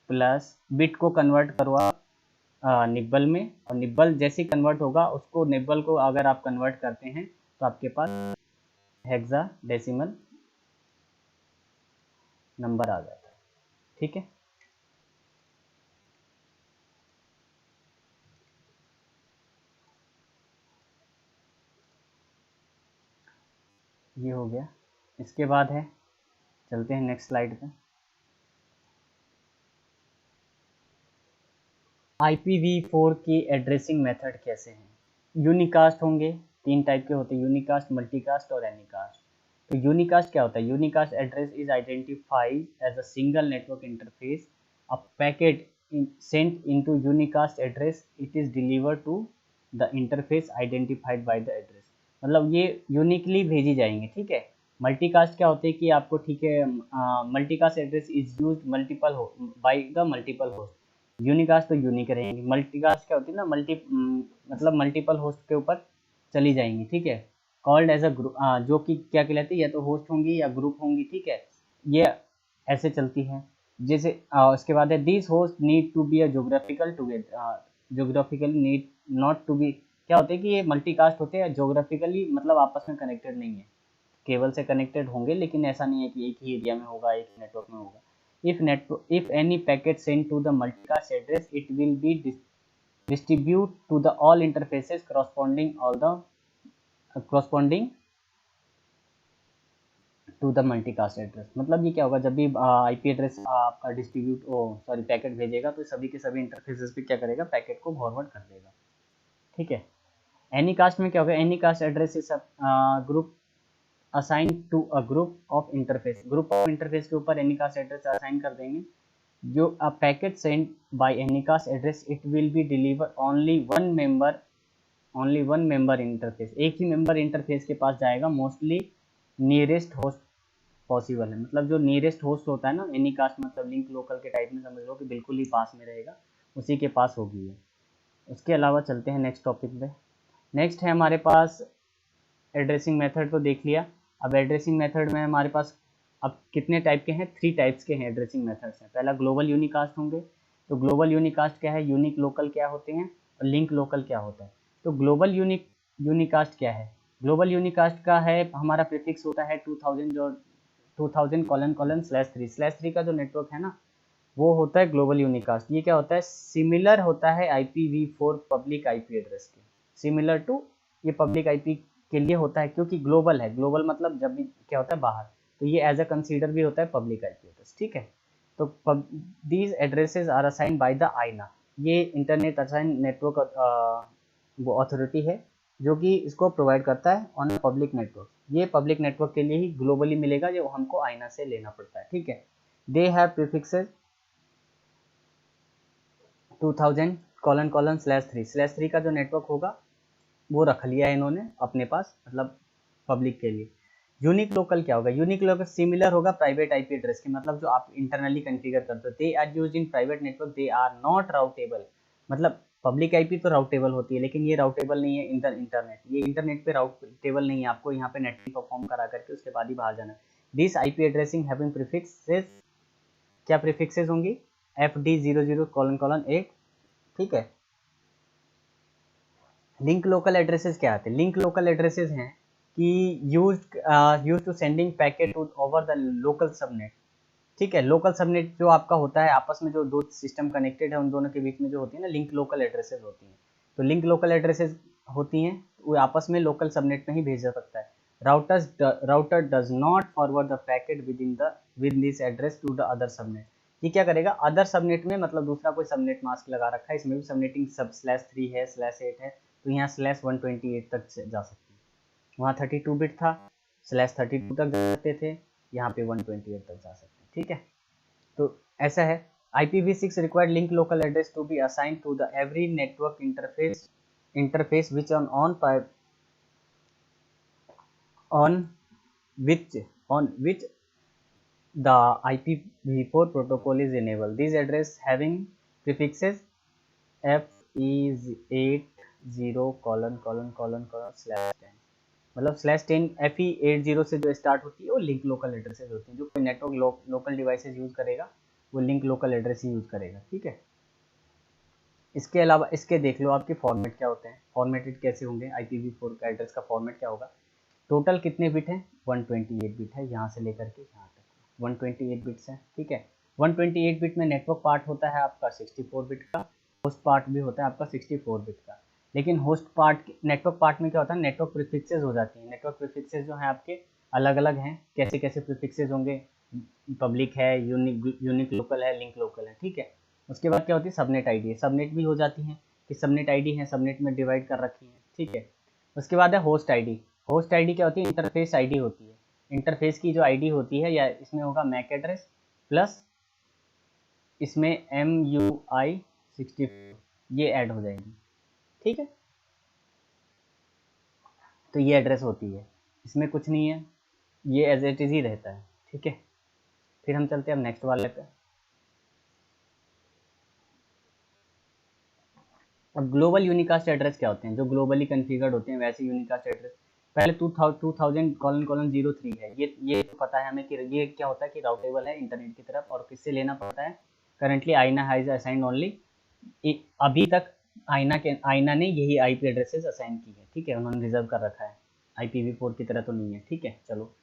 प्लस बिट को कन्वर्ट करवा निब्बल में, और निब्बल जैसे कन्वर्ट होगा उसको, निब्बल को अगर आप कन्वर्ट करते हैं तो आपके पास हेक्साडेसिमल नंबर आ जाता है, ठीक है। ये हो गया। इसके बाद है, चलते हैं नेक्स्ट स्लाइड पे। IPv4 की एड्रेसिंग मेथड कैसे हैं? यूनिकास्ट होंगे, 3 टाइप के होते हैं, यूनिकास्ट, मल्टीकास्ट और एनीकास्ट। तो यूनिकास्ट क्या होता है? Unicast address is identified as a single network interface. A packet sent into unicast address, it is delivered to the interface identified by the address। मतलब ये यूनिकली भेजी जाएंगे, ठीक है। मल्टीकास्ट क्या होते हैं कि आपको, ठीक है, multicast address is used multiple हो by the multiple host. Unicast तो यूनिक रहेंगे। मल्टीकास्ट क्या होती है ना, मतलब मल्टीपल होस्ट के ऊपर चली जाएंगी, ठीक है। कॉल्ड एज अ ग्रुप, जो कि क्या कहलाती है? या तो होस्ट होंगी या ग्रुप होंगी, ठीक है। ये ऐसे चलती है। जैसे उसके बाद है, this host need to be a geographical together, geographically need not to be. क्या होते हैं कि ये मल्टीकास्ट होते हैं, जोग्राफिकली मतलब आपस में कनेक्टेड नहीं है, केबल से कनेक्टेड होंगे लेकिन ऐसा नहीं है कि एक ही एरिया में होगा, एक नेटवर्क में होगा। if any packet sent to the multicast address, it will be distribute to the all interfaces corresponding to the multicast address. मतलब ये क्या होगा? जब भी IP एड्रेस आपका पैकेट भेजेगा तो सभी के सभी इंटरफेसेस पे क्या करेगा? पैकेट को फॉरवर्ड कर देगा, ठीक है। एनी कास्ट में क्या होगा? Any cast address is group assign to a group of interface. Group of interface के ऊपर एनी कास्ट एड्रेस असाइन कर देंगे। जो a packet sent by any cast address, it will be deliver only one member interface. एक ही member interface के पास जाएगा, mostly nearest host possible है। मतलब जो नियरेस्ट होस्ट होता है ना, एनी कास्ट मतलब लिंक लोकल के टाइप में समझ लो कि बिल्कुल ही पास में रहेगा, उसी के पास होगी ये। उसके अलावा चलते हैं नेक्स्ट टॉपिक पे। नेक्स्ट है हमारे पास एड्रेसिंग मेथड, तो देख लिया। अब एड्रेसिंग मेथड में हमारे पास अब कितने टाइप के हैं? 3 टाइप्स के हैं एड्रेसिंग मेथड्स हैं। पहला ग्लोबल यूनिकास्ट होंगे। तो ग्लोबल यूनिकास्ट क्या है? यूनिक लोकल क्या होते हैं और लिंक लोकल क्या होता है। तो ग्लोबल यूनिकास्ट क्या है? ग्लोबल यूनिकास्ट का है हमारा प्रीफिक्स होता है 2000 जो 2000:/3 का जो नेटवर्क है ना, वो होता है ग्लोबल यूनिकास्ट। ये क्या होता है? सिमिलर होता है IPv4 पब्लिक आईपी एड्रेस के, सिमिलर टू ये पब्लिक आईपी के लिए होता है, क्योंकि ग्लोबल है। ग्लोबल मतलब जब भी क्या होता है बाहर, तो ये एज अ कंसीडर भी होता है पब्लिक आईपी एड्रेस, ठीक है। तो these addresses are assign by the IANA, ये इंटरनेट असाइन नेटवर्क वो अथॉरिटी है जो कि इसको प्रोवाइड करता है ऑन पब्लिक नेटवर्क। ये पब्लिक नेटवर्क के लिए ही ग्लोबली मिलेगा, जो हमको आईना से लेना पड़ता है, ठीक है। दे हैव प्रीफिक्सेस 2000:/3 का जो नेटवर्क होगा वो रख लिया है इन्होंने अपने पास, मतलब पब्लिक के लिए। यूनिक लोकल क्या होगा? यूनिक लोकल सिमिलर होगा प्राइवेट आईपी एड्रेस के, मतलब जो आप इंटरनली कॉन्फ़िगर करते हो। They are used in private network, they are not routable, मतलब पब्लिक आईपी तो राउटेबल होती है, लेकिन ये राउटेबल नहीं है इंटरनेट, ये इंटरनेट पे राउटेबल नहीं है। आपको यहाँ पे नेटवर्क परफॉर्म करा करके उसके बाद ही बाहर जाना है। This IP addressing having prefixes, क्या प्रीफिक्सेस होंगी? FD00:8, ठीक है। लिंक लोकल एड्रेसेस क्या आते हैं? लिंक लोकल एड्रेसेस हैं कि use to sending packet over the local subnet, ठीक है। लोकल सबनेट जो आपका होता है, आपस में जो दो सिस्टम कनेक्टेड है उन दोनों के बीच में जो होती है ना, लिंक लोकल एड्रेसेस होती हैं। तो लिंक लोकल एड्रेसेस होती हैं, वो आपस में लोकल सबनेट में ही भेजा सकता है। Router does not forward the packet with this address to the other subnet. ये क्या करेगा? अदर सबनेट में, मतलब दूसरा कोई सबनेट मास्क लगा रखा है, इसमें भी सबनेटिंग सब /3 है /8 है, तो यहाँ /128 तक जा सकती है। वहाँ 32 बिट था, /32 तक जा सकते थे, यहाँ पे 128 तक जा सकते हैं, ठीक है। तो ऐसा है। IPv6 required link local address to be assigned to the every network interface which on which the IPv4 protocol is enabled. These address having prefixes FE80::/10, मतलब /10 FE80 से जो स्टार्ट होती है वो लिंक लोकल एड्रेसेस होती हैं। जो कोई नेटवर्क लोकल डिवाइसेस यूज करेगा वो लिंक लोकल एड्रेस ही यूज करेगा, ठीक है। इसके अलावा इसके देख लो आपके फॉर्मेट क्या होते हैं, फॉर्मेटेड कैसे होंगे। IPv4 का एड्रेस का फॉर्मेट क्या होगा? टोटल कितने बिट हैं? 128 बिट है, यहाँ से लेकर के यहाँ तक 128 बिट्स हैं, ठीक है। 128 बिट में नेटवर्क पार्ट होता है आपका 64 बिट का, होस्ट पार्ट भी होता है आपका 64 बिट का। लेकिन होस्ट पार्ट, नेटवर्क पार्ट में क्या होता है? नेटवर्क प्रीफिक्सेस हो जाती हैं। नेटवर्क प्रीफिक्सेस जो हैं आपके अलग अलग हैं। कैसे कैसे प्रीफिक्सेस होंगे? पब्लिक है, यूनिक लोकल है, लिंक लोकल है, ठीक है। उसके बाद क्या होती है? सबनेट आईडी है, सबनेट भी हो जाती है कि सबनेट आईडी है, सबनेट में डिवाइड कर रखी है, ठीक है। उसके बाद है होस्ट आईडी। होस्ट आईडी क्या होती है? इंटरफेस आईडी होती है। इंटरफेस की जो आईडी होती है, या इसमें होगा मैक एड्रेस प्लस इसमें MUI64, ये ऐड हो जाएगी, ठीक है। तो ये एड्रेस होती है, इसमें कुछ नहीं है, ये एज इट इज ही रहता है, ठीक है। फिर हम चलते हैं अब नेक्स्ट वाले पे। अब ग्लोबल यूनिकास्ट एड्रेस क्या होते हैं? जो ग्लोबली कॉन्फ़िगर्ड होते हैं वैसे यूनिकास्ट एड्रेस। पहले 2000:03 है, ये तो पता है हमें कि ये क्या होता है कि राउटेबल है इंटरनेट की तरफ, और किससे लेना पड़ता है? करंटली आईना हैज असाइंड ओनली, अभी तक आईना ने यही आईपी एड्रेसेस असाइन की है, ठीक है। उन्होंने रिजर्व कर रखा है, IPv4 की तरह तो नहीं है, ठीक है। चलो,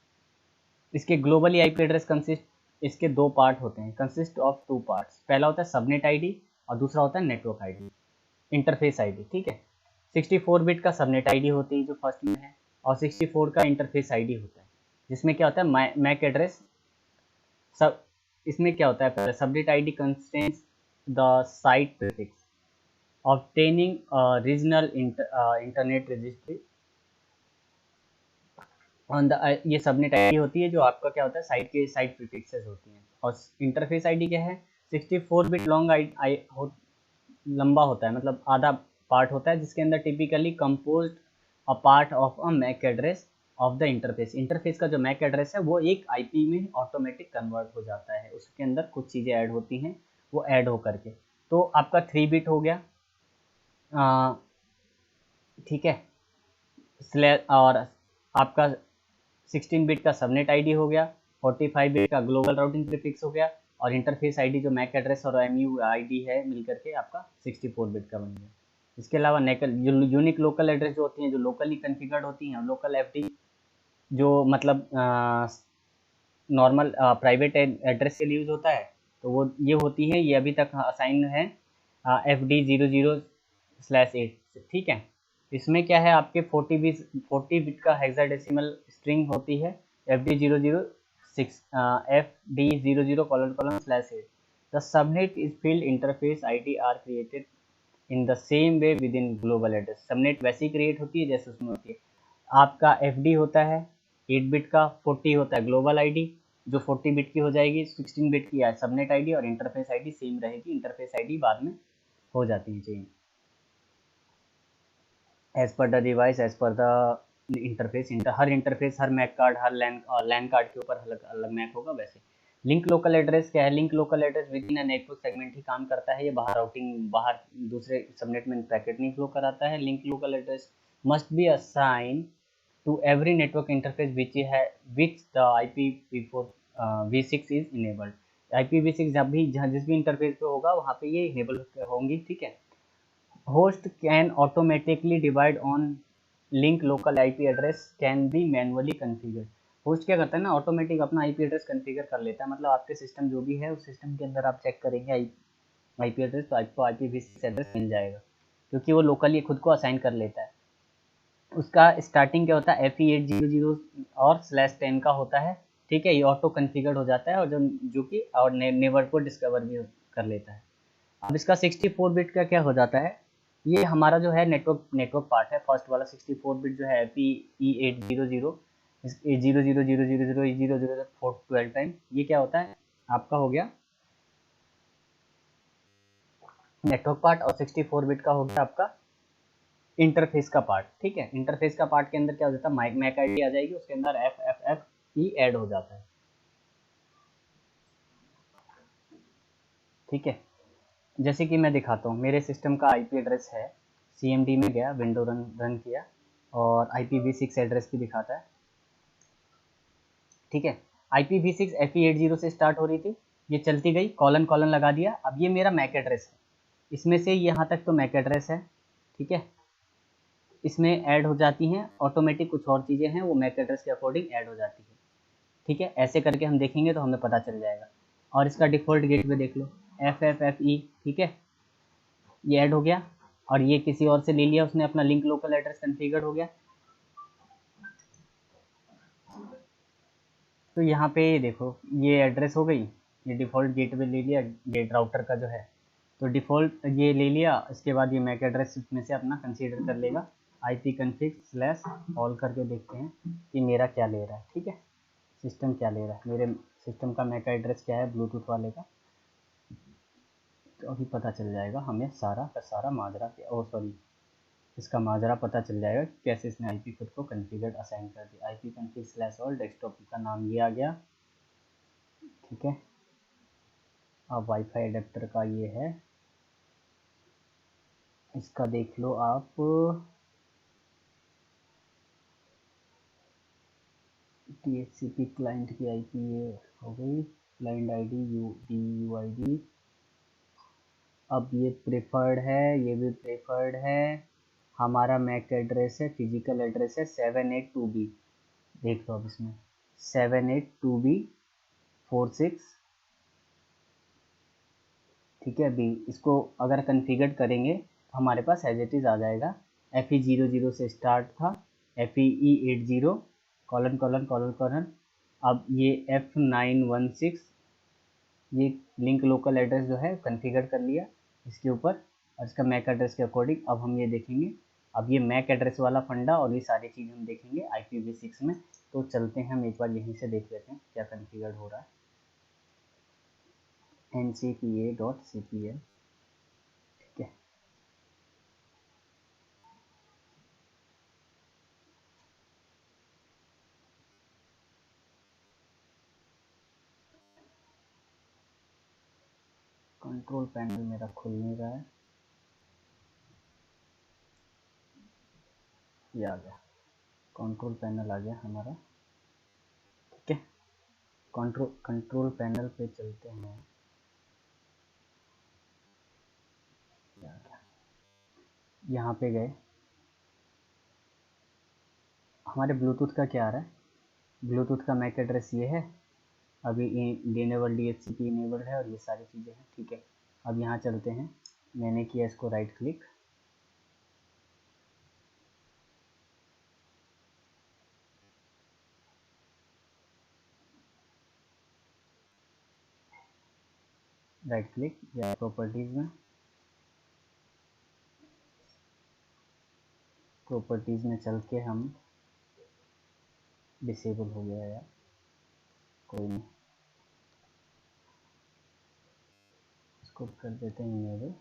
इसके ग्लोबली आईपी एड्रेस कंसिस्ट, इसके दो पार्ट होते हैं, कंसिस्ट ऑफ 2 पार्ट्स। पहला होता है सबनेट आईडी और दूसरा होता है नेटवर्क आईडी, इंटरफेस आईडी, ठीक है। 64 बिट का सबनेट आईडी होती है जो फर्स्ट में है, और 64 का इंटरफेस आईडी होता है, जिसमें क्या होता है? Mac address. सब इसमें क्या होता है? पहले subnet ID contains the site prefix obtaining regional internet registry on the, ये सबनेट आईडी होती है जो आपका क्या होता है? साइट प्रीफिक्सेस होती हैं। और इंटरफेस आईडी क्या है? 64 बिट लॉन्ग लंबा होता है, मतलब आधा पार्ट होता है, जिसके अंदर typically composed a part of a mac address of the interface. Interface का जो मैक एड्रेस है वो एक आईपी में ऑटोमेटिक कन्वर्ट हो जाता है, उसके अंदर कुछ चीज़ें ऐड होती हैं, वो ऐड हो करके। तो आपका 3 बिट हो गया, ठीक है, और आपका 16 बिट का सबनेट आईडी हो गया, 45 बिट का ग्लोबल राउटिंग प्रीफिक्स हो गया, और इंटरफेस आईडी जो मैक एड्रेस और MUID है मिलकर के आपका 64 बिट का बन गया। इसके अलावा यूनिक लोकल एड्रेस जो होती हैं, जो लोकली कन्फिगर्ड होती हैं, लोकल एफडी जो मतलब नॉर्मल प्राइवेट एड्रेस के लिए यूज होता है, तो वो ये होती है, ये अभी तक असाइन है FD00/8, ठीक है। इसमें क्या है, आपके 40 बिट का हेक्साडेसिमल स्ट्रिंग होती है, FD006 FD00::8। The subnet is field interface ID are created in the same way with in global address. Subnet वैसी क्रिएट होती है जैसे उसमें होती है। आपका FD होता है 8 बिट का, 40 होता है ग्लोबल आईडी जो 40 बिट की हो जाएगी, 16 बिट की सबनेट आईडी, और इंटरफेस आईडी सेम रहेगी। इंटरफेस आईडी बाद में हो जाती है change as per the device, as per the interface. हर इंटरफेस, हर मैक कार्ड, हर लैन कार्ड के ऊपर अलग अलग मैक होगा वैसे। लिंक लोकल एड्रेस क्या है? Link local address within a network segment ही काम करता है, ये बाहर राउटिंग, बाहर दूसरे सबनेट में पैकेट नहीं फ्लो कराता है। Link local address must be assign to every network interface which the IPv4 v6 is enabled. IPv6 जब भी जिस भी इंटरफेस पे होगा वहाँ पे ये इनेबल होंगी, ठीक है। Host can automatically divide on link local IP address can be manually configure. Host क्या करता है ना, ऑटोमेटिक अपना IP एड्रेस कन्फिगर कर लेता है। मतलब आपके सिस्टम जो भी है उस सिस्टम के अंदर आप चेक करेंगे IP एड्रेस, तो आपको IPv6 एड्रेस मिल जाएगा, क्योंकि वो लोकली खुद को असाइन कर लेता है। उसका स्टार्टिंग क्या होता है, FE800 और /10 का होता है, ठीक है। ये ऑटो कन्फिगर्ड हो जाता है, और जो कि और नेबर को डिस्कवर भी कर लेता है। अब इसका 64 बिट का क्या हो जाता है, ये हमारा जो है नेटवर्क पार्ट है, फर्स्ट वाला 64 बिट जो है FE800 0000000 टाइम, ये क्या होता है आपका हो गया नेटवर्क पार्ट, और 64 बिट का हो गया आपका इंटरफेस का पार्ट, ठीक है। इंटरफेस का पार्ट के अंदर क्या हो जाता है, मैक आईडी आ जाएगी, उसके अंदर FFFE ऐड हो जाता है, ठीक है। जैसे कि मैं दिखाता हूँ, मेरे सिस्टम का IP एड्रेस है, CMD में गया, विंडो रन किया, और IPv6 एड्रेस भी दिखाता है, ठीक है। IPv6 FE80 से स्टार्ट हो रही थी, ये चलती गई, कॉलन कॉलन लगा दिया। अब ये मेरा मैक एड्रेस है, इसमें से यहाँ तक तो मैक एड्रेस है, ठीक है। इसमें ऐड हो जाती हैं ऑटोमेटिक, कुछ और चीज़ें हैं वो मैक एड्रेस के अकॉर्डिंग ऐड हो जाती है, ठीक है। ऐसे करके हम देखेंगे तो हमें पता चल जाएगा। और इसका डिफ़ॉल्ट गेटवे देख लो, FFFE, ठीक है, ये ऐड हो गया। और ये किसी और से ले लिया उसने, अपना लिंक लोकल एड्रेस कन्फिगर हो गया। तो यहाँ पे देखो, ये एड्रेस हो गई, ये डिफ़ॉल्ट गेटवे ले लिया, गेट राउटर का जो है, तो डिफ़ॉल्ट ये ले लिया। इसके बाद ये मैक एड्रेस इसमें से अपना कंसीडर कर लेगा, IP config/all करके देखते हैं कि मेरा क्या ले रहा है, ठीक है। सिस्टम क्या ले रहा है, मेरे सिस्टम का मैक एड्रेस क्या है ब्लूटूथ वाले का, तो अभी पता चल जाएगा हमें सारा का सारा माजरा, सॉरी, इसका माजरा पता चल जाएगा कि कैसे इसने IP खुद को कन्फिगर असाइन कर दिया। IP config/all, डेस्कटॉप का नाम ये आ गया, ठीक है। अब वाईफाई एडेप्टर का ये है, इसका देख लो आप, DHCP क्लाइंट की IP ये हो गई, क्लाइंट ID DUID। अब ये प्रेफर्ड है, ये भी प्रेफर्ड है। हमारा मैक एड्रेस है, फिजिकल एड्रेस है 782B, देख लो अब इसमें 782B46, ठीक है। बी इसको अगर कन्फिगर करेंगे तो हमारे पास एज इट इज़ आ जाएगा। FE00 से स्टार्ट था, FE80 colon colon colon colon, अब ये F916, ये लिंक लोकल एड्रेस जो है कन्फिगर कर लिया इसके ऊपर, और इसका मैक एड्रेस के अकॉर्डिंग अब हम ये देखेंगे। अब ये मैक एड्रेस वाला फंडा और ये सारी चीज़ हम देखेंगे IPv6 में। तो चलते हैं, हम एक बार यहीं से देख लेते हैं क्या कन्फिगर हो रहा है। ncpa.cpl, ठीक है। कंट्रोल पैनल मेरा खुल नहीं रहा है, ये आ गया, कंट्रोल पैनल आ गया हमारा, ठीक है। कंट्रोल पैनल पे चलते हैं, ये आ गया। यहाँ पे गए, हमारे ब्लूटूथ का क्या आ रहा है, ब्लूटूथ का मैक एड्रेस ये है, अभी इनेबल DHCP इनेबल्ड है और ये सारी चीज़ें हैं, ठीक है। अब यहाँ चलते हैं, मैंने किया इसको राइट क्लिक, या प्रॉपर्टीज़ में चल के हम, डिसेबल हो गया यार, कोई नहीं, इसको कर देते हैं इनेबल।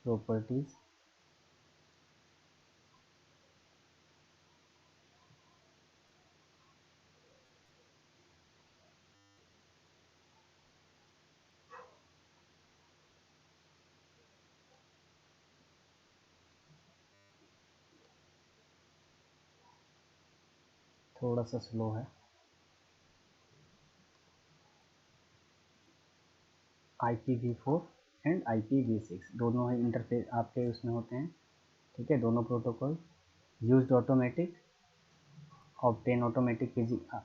प्रॉपर्टीज़, थोड़ा सा स्लो है। IPv4 एंड IPv6 दोनों ही इंटरफेस आपके उसमें होते हैं, ठीक है। दोनों protocol used automatic, obtain automatic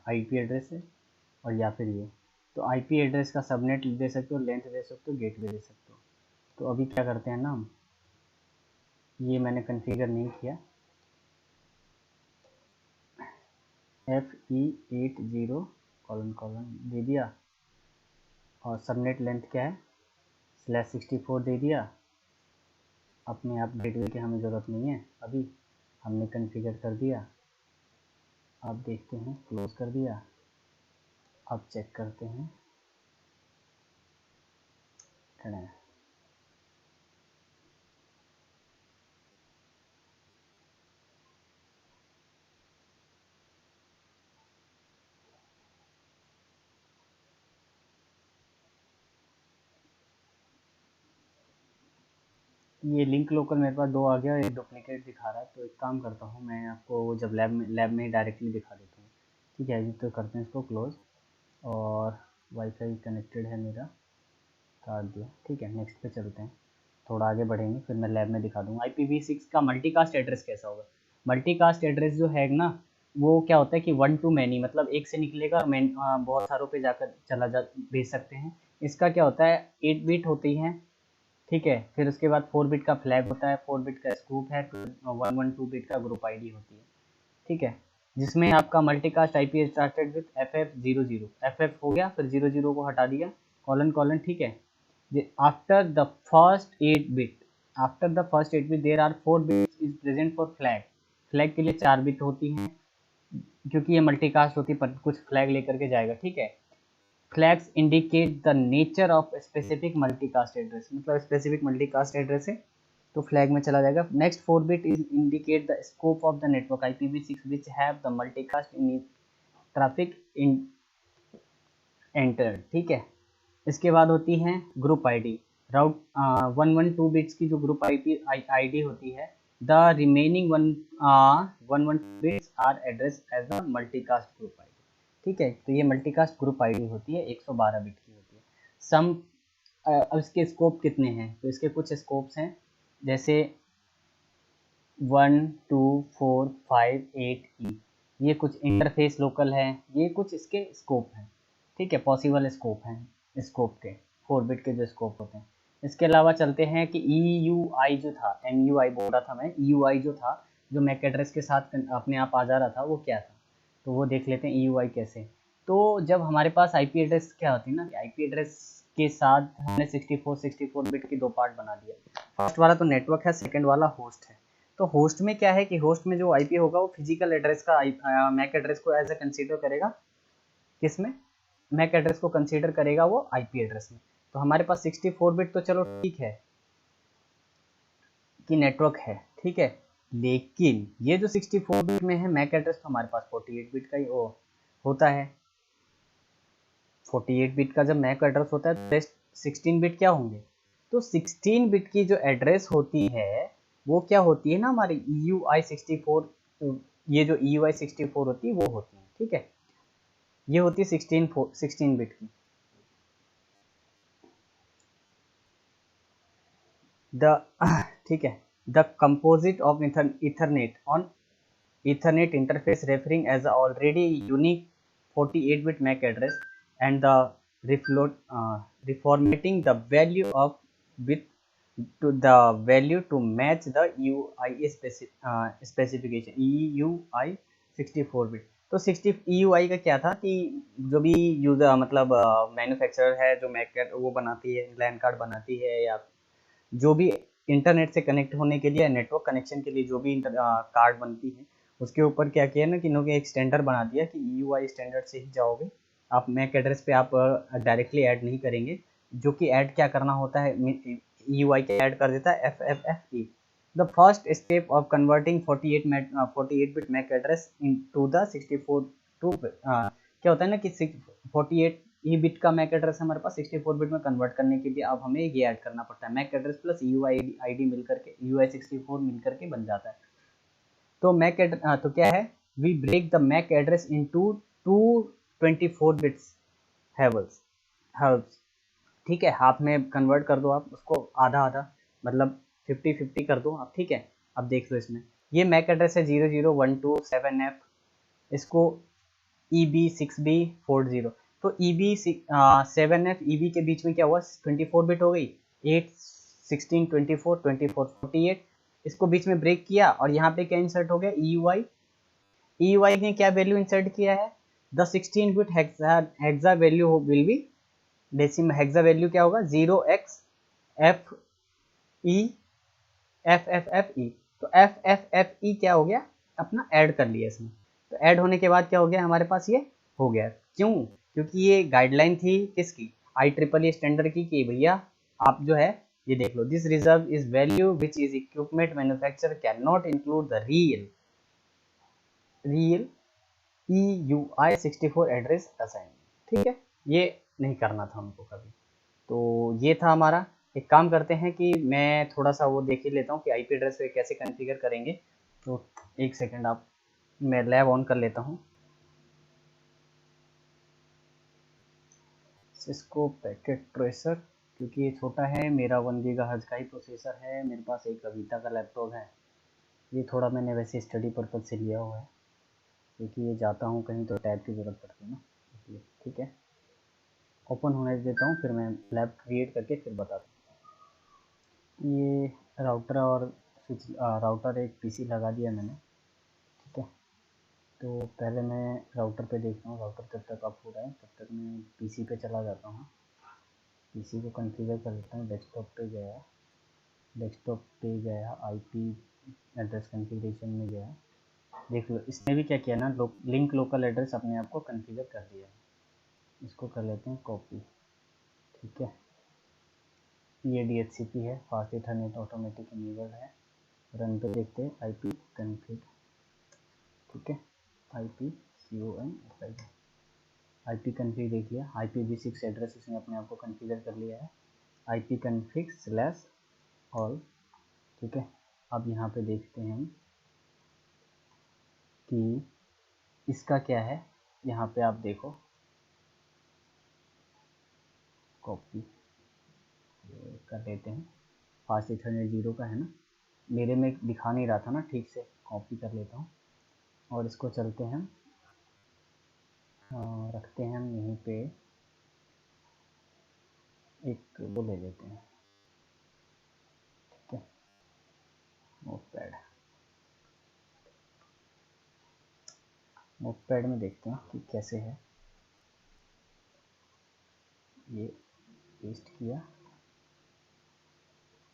IP address है, और या फिर ये, तो IP एड्रेस का सबनेट दे सकते हो, लेंथ दे सकते हो, गेटवे दे सकते हो। तो अभी क्या करते हैं ना हम, ये मैंने कॉन्फ़िगर नहीं किया, FE80 : दे दिया, और सबनेट लेंथ क्या है, /64 दे दिया। अपने आप गेटवे की हमें ज़रूरत नहीं है, अभी हमने कॉन्फ़िगर कर दिया। अब देखते हैं, क्लोज कर दिया, अब चेक करते हैं, ये लिंक लोकल मेरे पास 2 आ गया, एक डुप्लीकेट दिखा रहा है। तो एक काम करता हूँ, मैं आपको जब लैब में ही डायरेक्टली दिखा देता हूँ, ठीक है। अभी तो करते हैं इसको क्लोज, और वाईफाई कनेक्टेड है मेरा, काट दिया, ठीक है। नेक्स्ट पे चलते हैं, थोड़ा आगे बढ़ेंगे, फिर मैं लैब में दिखा दूँगा। IPv6 का मल्टीकास्ट एड्रेस कैसा होगा। मल्टीकास्ट एड्रेस जो है ना, वो क्या होता है कि 1 to many, मतलब एक से निकलेगा और बहुत सारों पे जाकर भेज सकते हैं। इसका क्या होता है, 8 बिट होती हैं, ठीक है। फिर उसके बाद 4 बिट का फ्लैग होता है, 4 बिट का स्कूप है, 112 बिट का ग्रुप आईडी होती है, ठीक है। जिसमें आपका multicast IP started with FF00, FF हो गया, फिर 00 को हटा दिया, : ठीक है। After the first 8 bit, there are 4 bits is present for flag, flag के लिए 4 बिट होती हैं, क्योंकि ये मल्टीकास्ट होती है, पर कुछ फ्लैग लेकर के जाएगा, ठीक है। Flags indicate the nature of specific multicast address, मतलब स्पेसिफिक मल्टीकास्ट एड्रेस है तो फ्लैग में चला जाएगा। Next 4 bit is indicate the scope of the network IPv6 which have the multicast in traffic in enter, ठीक है। इसके बाद होती है ग्रुप आईडी, राउट 112 बिट्स की जो ग्रुप आईडी होती है, the remaining 112 bits are address as a multicast group ID, ठीक है। तो ये मल्टीकास्ट ग्रुप आईडी होती है, 112 बिट की होती है। सम अब इसके स्कोप कितने हैं, तो इसके कुछ स्कोप्स हैं, जैसे 1 2 4 5 8 ये कुछ इंटरफेस लोकल है, ये कुछ इसके स्कोप हैं, ठीक है, पॉसिबल स्कोप हैं स्कोप के, 4 बिट के जो स्कोप होते हैं। इसके अलावा चलते हैं कि EUI जो था, MUI बोल रहा था मैं, EUI जो था, जो मैक एड्रेस के साथ अपने आप आ जा रहा था, वो क्या था, तो वो देख लेते हैं EUI कैसे। तो जब हमारे पास IP एड्रेस क्या होती है ना, IP एड्रेस के साथ हमने 64 बिट की 2 पार्ट बना दिया। फर्स्ट वाला तो नेटवर्क है, सेकंड वाला होस्ट है। तो होस्ट में क्या है कि होस्ट में जो IP होगा वो फिजिकल एड्रेस का मैक एड्रेस को एज ए कंसीडर करेगा, किसमें, मैक एड्रेस को कंसीडर करेगा वो IP एड्रेस में। तो हमारे पास 64 बिट तो चलो ठीक है कि नेटवर्क है, ठीक है, लेकिन ये जो 64 बिट में है मैक एड्रेस, तो हमारे पास 48 बिट का ही वो होता है। 48 बिट का जब मैक एड्रेस होता है तो रेस्ट 16 बिट क्या होंगे, तो 16 बिट की जो एड्रेस होती है वो क्या होती है ना, हमारी EUI 64, ये जो EUI 64 होती है वो होती है, ठीक है। ये होती है 16 बिट की। द ठीक है, the composite of Ethernet on Ethernet interface referring as a already unique 48-bit MAC address and the reformatting the value of bit to the value to match the EUI specification EUI 64 bit। तो 60 EUI का क्या था कि जो भी user मतलब manufacturer है जो मैक वो बनाती है, लैन कार्ड बनाती है, या जो भी इंटरनेट से कनेक्ट होने के लिए, नेटवर्क कनेक्शन के लिए जो भी कार्ड बनती है, उसके ऊपर क्या किया ना कि इन्होंने एक स्टैंडर्ड बना दिया कि EUI स्टैंडर्ड से ही जाओगे आप, मैक एड्रेस पे आप डायरेक्टली ऐड नहीं करेंगे। जो कि ऐड क्या करना होता है, EUI के ऐड कर देता है FFFE, the first step of converting 48 bit mac address to the 64 to क्या होता है ना कि 48 ई बिट का मैक एड्रेस हमारे पास 64 बिट में कन्वर्ट करने के लिए अब हमें ये ऐड करना पड़ता है, mac address plus EUI ID मिलकर के EUI 64 मिलकर के बन जाता है। तो मैक तो क्या है, we break the mac address into two 24 bits helps. ठीक है, हाफ में कन्वर्ट कर दो आप उसको, आधा आधा मतलब 50-50 कर दो आप। ठीक है, अब देख लो इसमें ये मैक एड्रेस है 00127F, इसको EB6B40। तो EB7F EB के बीच में क्या हुआ, 24 बिट हो गई, 8 16 24 24 48, इसको बीच में ब्रेक किया और यहाँ पे क्या इंसर्ट हो गया, EUI ने क्या वैल्यू इंसर्ट किया है, the 16 bit hexa value will be decimal, hexa value क्या होगा 0xFE तो FFFE क्या हो गया, अपना ऐड कर लिया इसमें। तो ऐड होने के बाद क्या हो गया हमारे पास, ये हो गया। क्यों, क्योंकि ये गाइडलाइन थी किसकी, IEEE स्टैंडर्ड की, कि भैया आप जो है ये देख लो, this reserve is value which is equipment manufacturer can not include the real EUI 64 address assign. ठीक है, ये नहीं करना था उनको कभी। तो ये था हमारा। एक काम करते हैं कि मैं थोड़ा सा वो देख ही लेता हूँ कि IP एड्रेस पे कैसे कॉन्फ़िगर करेंगे। तो एक सेकंड आप, मैं लैब ऑन कर लेता हूँ। सिस्को पैकेट ट्रेसर, क्योंकि ये छोटा है, मेरा 1 गीगाहर्ट्ज का ही प्रोसेसर है, मेरे पास एक अवीटा का लैपटॉप है। ये थोड़ा मैंने वैसे स्टडी पर्पज से लिया हुआ है, क्योंकि ये जाता हूँ कहीं तो टैब की ज़रूरत पड़ती है ना, इसलिए। ठीक है, ओपन होने देता हूँ, फिर मैं लैब क्रिएट करके फिर बताता हूँ। ये राउटर और स्विच, राउटर एक PC लगा दिया मैंने। ठीक है, तो पहले मैं राउटर पे देखता हूँ, राउटर जब तक अप हो रहा है तब तक मैं PC पे चला जाता हूँ। PC को कॉन्फ़िगर कर लेता हूँ, डेस्कटॉप पे गया, IP एड्रेस कॉन्फ़िगरेशन में गया। देख लो इसने भी क्या किया ना, लिंक लोकल एड्रेस अपने आप को कॉन्फ़िगर कर दिया है। इसको कर लेते हैं कॉपी। ठीक है, ये DHCP है, फास्ट इथरनेट ऑटोमेटिक इनेबल है। रन पे देखते हैं IP कॉन्फ़िग। ठीक है, IP कॉन्फ़िग देख लिया, IPv6 एड्रेस इसने अपने आप को कॉन्फ़िगर कर लिया है, IP कॉन्फ़िग स्लैश ऑल। ठीक है, अब यहाँ पे देखते हैं हम कि इसका क्या है। यहाँ पे आप देखो, कॉपी कर लेते हैं, फास्ट इथरनेट 0 का है ना, मेरे में दिखा नहीं रहा था ना ठीक से, कॉपी कर लेता हूँ और इसको चलते हैं, रखते हैं हम यहीं पे, एक वो ले लेते हैं। ठीक है, नोटपैड में देखते हैं कि कैसे है। ये पेस्ट किया,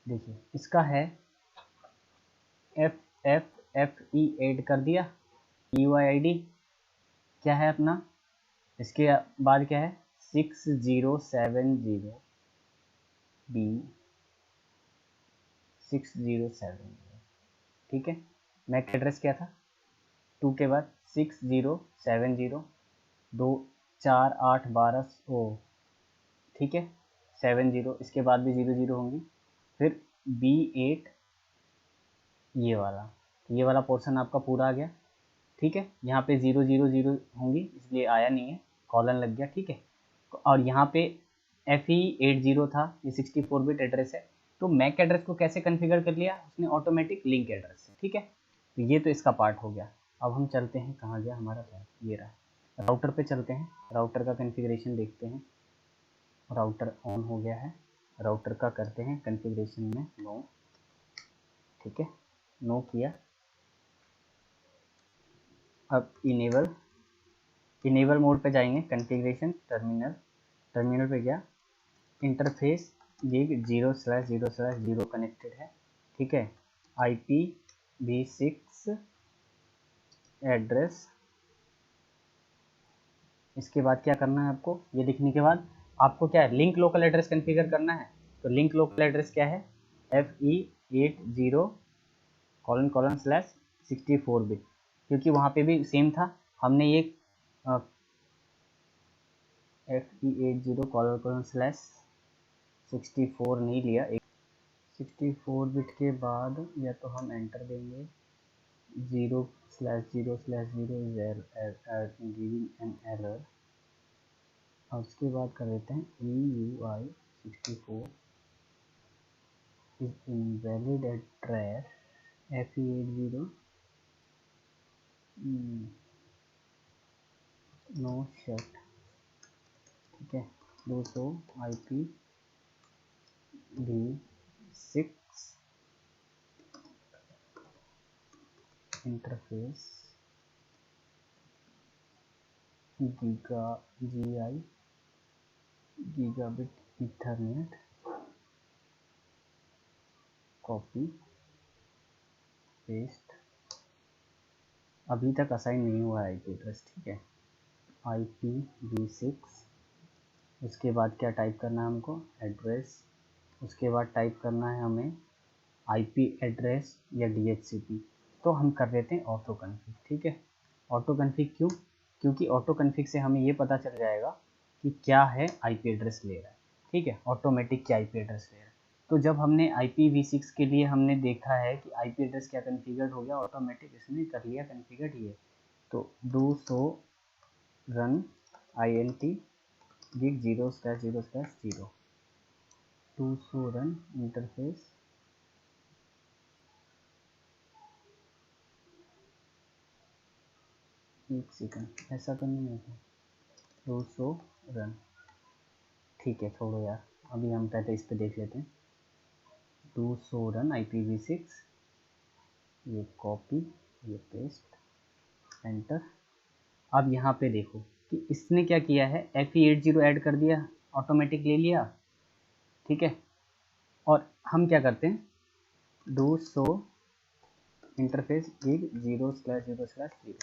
देखिए इसका है FFFE ऐड कर दिया, EUI ID क्या है अपना, इसके बाद क्या है 6070B6070। ठीक है, मैक एड्रेस क्या था, 2 के बाद 6070 2 4 8 12 ओ। ठीक है, 70, इसके बाद भी 00 होंगी, फिर B8 ये वाला पोर्शन आपका पूरा आ गया। ठीक है, यहाँ पे 000 होंगी इसलिए आया नहीं है, कॉलन लग गया, ठीक है। और यहाँ पे FE80 था, ये 64 बिट एड्रेस है। तो मैक एड्रेस को कैसे कन्फिगर कर लिया उसने, ऑटोमेटिक लिंक एड्रेस से, ठीक है। तो ये तो इसका पार्ट हो गया। अब हम चलते हैं, कहाँ गया हमारा पार्ट, ये रहा, राउटर पे चलते हैं, राउटर का कन्फिग्रेशन देखते हैं। राउटर ऑन हो गया है, राउटर का करते हैं कन्फिग्रेशन में नो, ठीक है, नो किया। अब इनेबल मोड पे जाएंगे, कन्फिग्रेशन, टर्मिनल पे गया, इंटरफेस गिग 0/0/0 कनेक्टेड है, ठीक है। IPv6 एड्रेस, इसके बाद क्या करना है आपको, ये लिखने के बाद आपको क्या है, लिंक लोकल एड्रेस कन्फिगर करना है। तो लिंक लोकल एड्रेस क्या है, FE80:/64 बिट, क्योंकि वहाँ पे भी सेम था, हमने ये FE80:/64 नहीं लिया, 64 बिट के बाद या तो हम एंटर देंगे 0/0/0 गिविंग एन एरर, और उसके बाद कर देते हैं EUI64 is invalid address FE80 no set, ठीक है। 200 IPv6 interface gigabit ethernet, copy paste, अभी तक असाइन नहीं हुआ है IP एड्रेस, ठीक है। IPv6, उसके बाद क्या टाइप करना है हमको, एड्रेस, उसके बाद टाइप करना है हमें IP एड्रेस या DHCP। तो हम कर देते हैं ऑटो कन्फिग, ठीक है। ऑटो कन्फिग क्यों, क्योंकि ऑटो कन्फिग से हमें ये पता चल जाएगा कि क्या है IP एड्रेस ले रहा है, ठीक है, ऑटोमेटिक क्या IP एड्रेस ले रहा है। तो जब हमने IPv6 के लिए हमने देखा है कि IP एड्रेस क्या कन्फिगर्ड हो गया, ऑटोमेटिक इसने कर लिया कन्फिगर्ड ये। तो do so run int gig 0/0/0 do so run interface, एक सेकंड, ऐसा तो नहीं है, do so run, ठीक है, छोड़ो यार, अभी हम पहले इस पे देख लेते हैं। do so run IPv6, ये कॉपी, ये पेस्ट, एंटर। अब यहाँ पे देखो कि इसने क्या किया है, FE80 ऐड कर दिया, ऑटोमेटिक ले लिया, ठीक है। और हम क्या करते हैं, डू सो इंटरफेस गिग 0/0/0,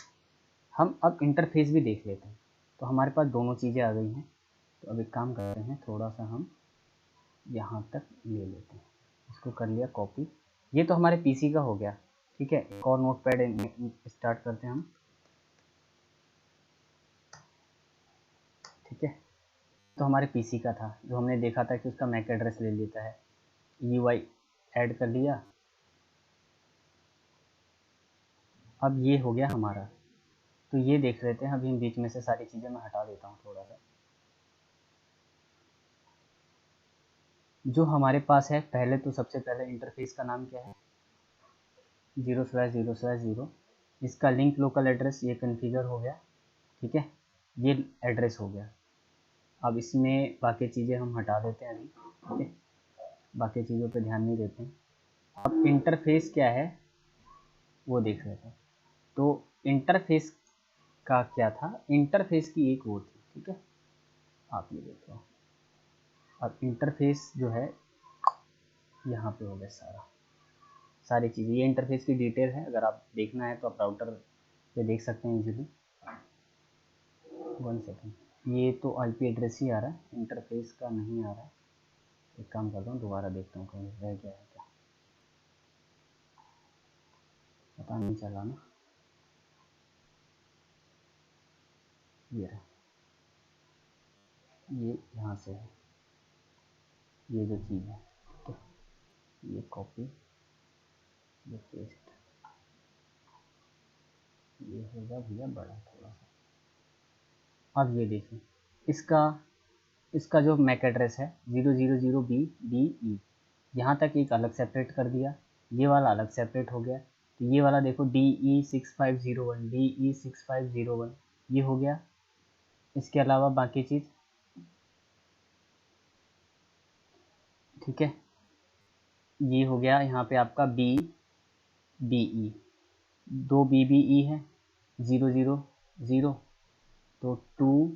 हम अब इंटरफेस भी देख लेते हैं। तो हमारे पास दोनों चीज़ें आ गई हैं। तो अब एक काम करते हैं, थोड़ा सा हम यहाँ तक ले लेते हैं, इसको कर लिया कॉपी, ये तो हमारे PC का हो गया, ठीक है। एक और नोटपैड स्टार्ट करते हैं हम, ठीक है। तो हमारे PC का था, जो हमने देखा था कि उसका मैक एड्रेस ले लेता है, UI ऐड कर लिया। अब ये हो गया हमारा, तो ये देख लेते हैं, अभी हम बीच में से सारी चीज़ें मैं हटा देता हूँ थोड़ा सा। जो हमारे पास है, पहले तो सबसे पहले इंटरफेस का नाम क्या है, 0/0/0, इसका लिंक लोकल एड्रेस ये कन्फिगर हो गया, ठीक है, ये एड्रेस हो गया। अब इसमें बाकी चीज़ें हम हटा देते हैं अभी, ठीक है, बाकी चीज़ों पे ध्यान नहीं देते हैं। अब इंटरफेस क्या है वो देख लेते हैं। तो इंटरफेस का क्या था, इंटरफेस की एक वो थी, ठीक है, आप ये देख लो। अब इंटरफेस जो है यहाँ पे हो गया सारी चीज़ें, ये इंटरफेस की डिटेल है, अगर आप देखना है तो आप राउटर पे देख सकते हैं इजीली। 1 सेकेंड, ये तो IP एड्रेस ही आ रहा है, इंटरफेस का नहीं आ रहा है। एक काम करता हूँ, दोबारा देखता हूँ कहीं रह गया है क्या, पता नहीं चला ना। ये रहा, ये यहाँ से है, ये जो चीज़ है, ठीक है, ये कॉपी, ये पेस्ट, ये होगा भैया बड़ा थोड़ा सा, अब ये देखिए इसका इसका जो मैक एड्रेस है 000B यहाँ तक एक अलग सेपरेट कर दिया, ये वाला अलग सेपरेट हो गया। तो ये वाला देखो DE6501 ये हो गया। इसके अलावा बाकी चीज़ ठीक है, ये हो गया यहाँ पे आपका BE, 2 BBE है 000, तो 2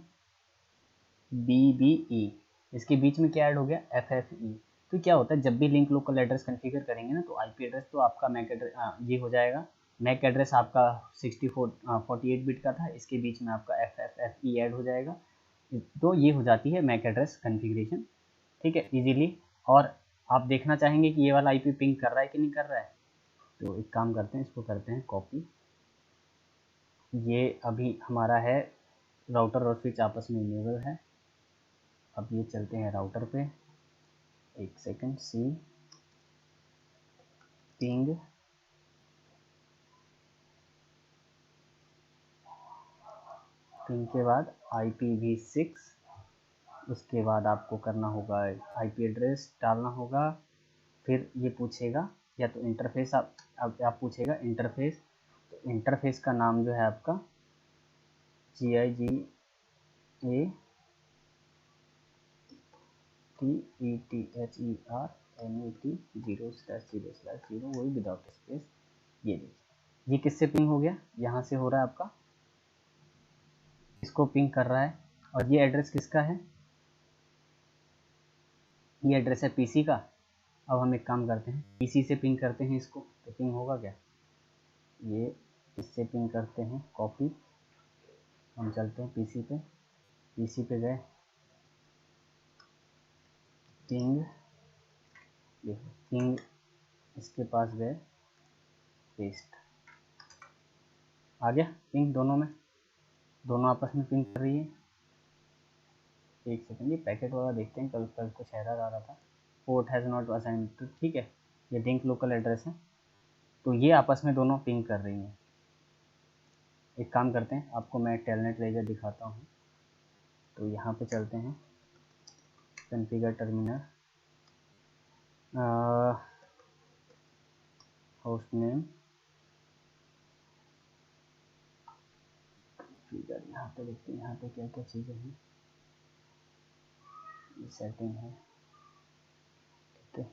BBE, इसके बीच में क्या ऐड हो गया FFE। तो क्या होता है जब भी लिंक लोकल एड्रेस कॉन्फ़िगर करेंगे ना तो आईपी एड्रेस तो आपका मैक एड्रेस ये हो जाएगा। मैक एड्रेस आपका 48 बिट का था, इसके बीच में आपका FFFE ऐड हो जाएगा। तो ये हो जाती है मैक एड्रेस कॉन्फ़िगरेशन, ठीक है, इजीली। और आप देखना चाहेंगे कि ये वाला आईपी पिंग कर रहा है कि नहीं कर रहा है, तो एक काम करते हैं, इसको करते हैं कॉपी। ये अभी हमारा है राउटर और स्विच आपस में इनेबल है। अब ये चलते हैं राउटर पे, एक सेकंड, सी पिंग के बाद IPv6, उसके बाद आपको करना होगा आईपी एड्रेस डालना होगा। फिर ये पूछेगा या तो इंटरफेस आप पूछेगा इंटरफेस, तो इंटरफेस का नाम जो है आपका GIGATETHERNET 0/0/0 वही विदाउट स्पेस। ये देखिए ये किससे पिंग हो गया, यहाँ से हो रहा है आपका, इसको पिंग कर रहा है। और ये एड्रेस किसका है, ये एड्रेस है पीसी का। अब हम एक काम करते हैं, पीसी से पिंग करते हैं इसको, तो पिंग होगा क्या, ये इससे पिंग करते हैं कॉपी। हम चलते हैं पीसी पे गए, पिंग, देखो पिंग इसके पास गए, पेस्ट आ गया पिंग, दोनों आपस में पिंग कर रही है। एक सेकंड, ये पैकेट वाला देखते हैं, कल कुछ एरर आ रहा था, पोर्ट हैज़ नॉट असाइंड, तो ठीक है, ये लिंक लोकल एड्रेस है, तो ये आपस में दोनों पिंग कर रही हैं। एक काम करते हैं, आपको मैं टेलनेट रेजर दिखाता हूँ। तो यहाँ पे चलते हैं, configure terminal, host name, configure, यहाँ पे देखते हैं यहाँ पे क्या क्या चीज़ें हैं। सेटिंग है, ठीक है,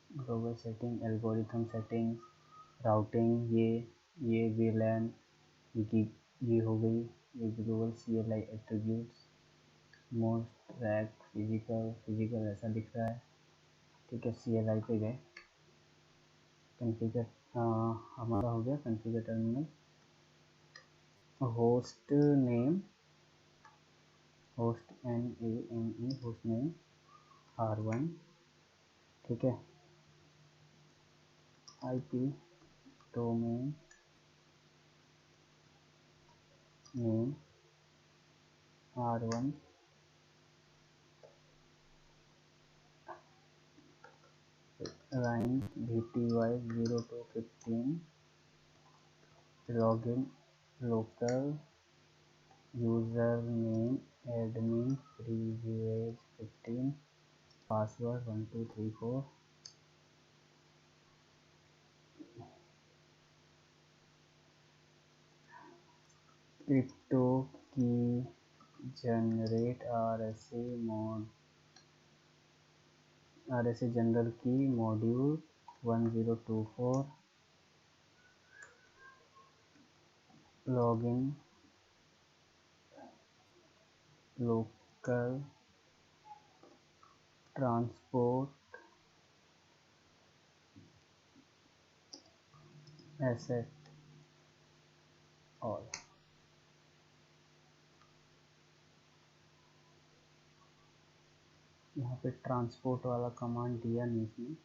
global setting, algorithm settings, routing, ये VLAN, ये हो गई, ये global CLI attributes, most rack, physical ऐसा दिख रहा है, ठीक है। CLI पे गए, कॉन्फ़िगर हमारा हो गया configure terminal, host name, host NAME, host name R1, ठीक है, IP domain name R1, rhyme VTY0215, login local, username admin, privilege 15, password 1234, crypto key generate RSA general key module 1024, login local transport asset all। यहाँ पे transport वाला command दिया नहीं इसने,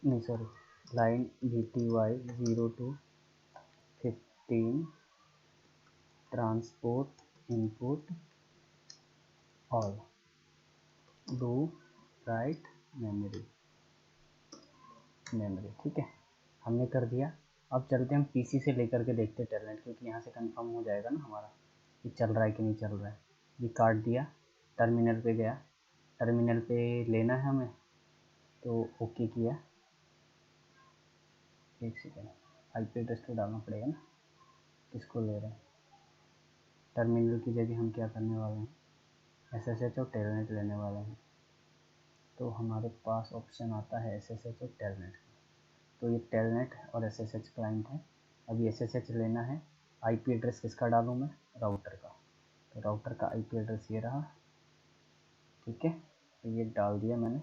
नहीं sorry, line VTY0215 transport input all, do write memory, ठीक है। हमने कर दिया। अब चलते हम पीसी से लेकर के देखते टेलनेट, क्योंकि यहाँ से कंफर्म हो जाएगा ना हमारा कि चल रहा है कि नहीं चल रहा है। ये काट दिया, टर्मिनल पे गया, टर्मिनल पे लेना है हमें तो ओके किया। एक सेकेंड, आईपी एड्रेस तो डालना पड़ेगा ना, किसको ले रहे हैं। टर्मिनल की जगह हम क्या करने वाले हैं, SSH और टेलनेट लेने वाले हैं। तो हमारे पास ऑप्शन आता है SSH और टेलनेट। तो ये टेलनेट और SSH क्लाइंट है। अभी SSH लेना है। आईपी एड्रेस किसका डालूँ मैं, राउटर का। तो राउटर का आईपी एड्रेस ये रहा, ठीक है। तो ये डाल दिया मैंने,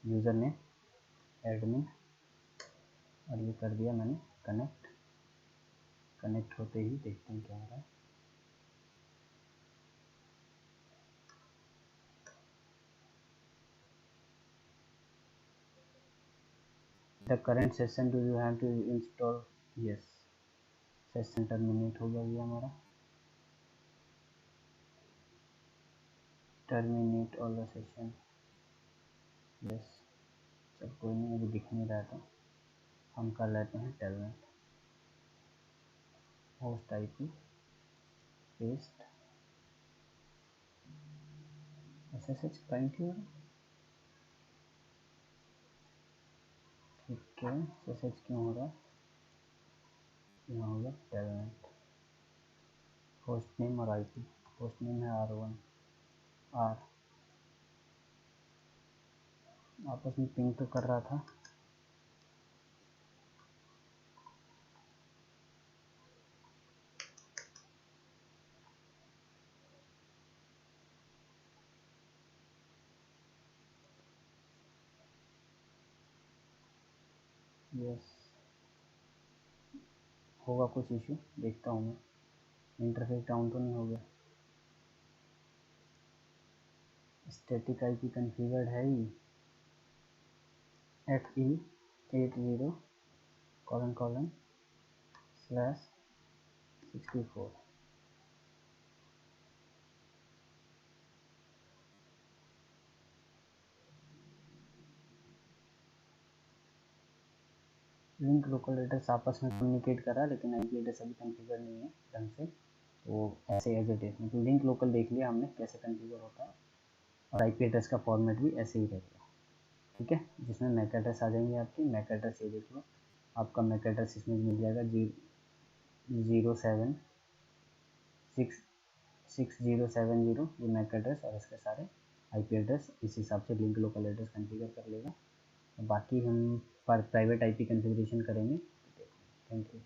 यूज़र नेम एडमिन, और ये कर दिया मैंने कनेक्ट। कनेक्ट होते ही देखते हैं क्या हो रहा है। The current session do you have to install, yes. Session terminate हो गया हमारा, terminate all the session, yes. चल कोई नहीं, अभी दिख नहीं रहा था, हम कर लेते हैं telnet. Host IP paste, SSH client ही हो रहा, ठीक है। SSH क्यों हो रहा, यहाँ होगा टेलनेट। होस्ट नेम और आईपी, होस्ट नेम है R1 R, आपस में पिंग तो कर रहा था। यस, होगा कुछ इशू, देखता हूँ मैं। इंटरफेस डाउन तो नहीं हो गया, स्टैटिक आईपी कॉन्फ़िगर्ड है ही, FE80:/64। लिंक लोकल एड्रेस आपस में कम्युनिकेट करा, लेकिन आईपी एड्रेस अभी कॉन्फ़िगर नहीं है ढंग से, तो ऐसे एज इट इज, मतलब लिंक लोकल देख लिया हमने कैसे कॉन्फ़िगर होता है, और आईपी एड्रेस का फॉर्मेट भी ऐसे ही रहेगा, ठीक है। जिसमें मैक एड्रेस आ जाएंगे आपकी, मैक एड्रेस ये देख लो, आपका मैक एड्रेस इसमें मिल जाएगा 0766070, ये मैक एड्रेस और इसके सारे आईपी एड्रेस इस हिसाब से लिंक लोकल एड्रेस कॉन्फ़िगर कर लेगा। बाकी हम पर प्राइवेट आईपी कॉन्फ़िगरेशन करेंगे। Thank you.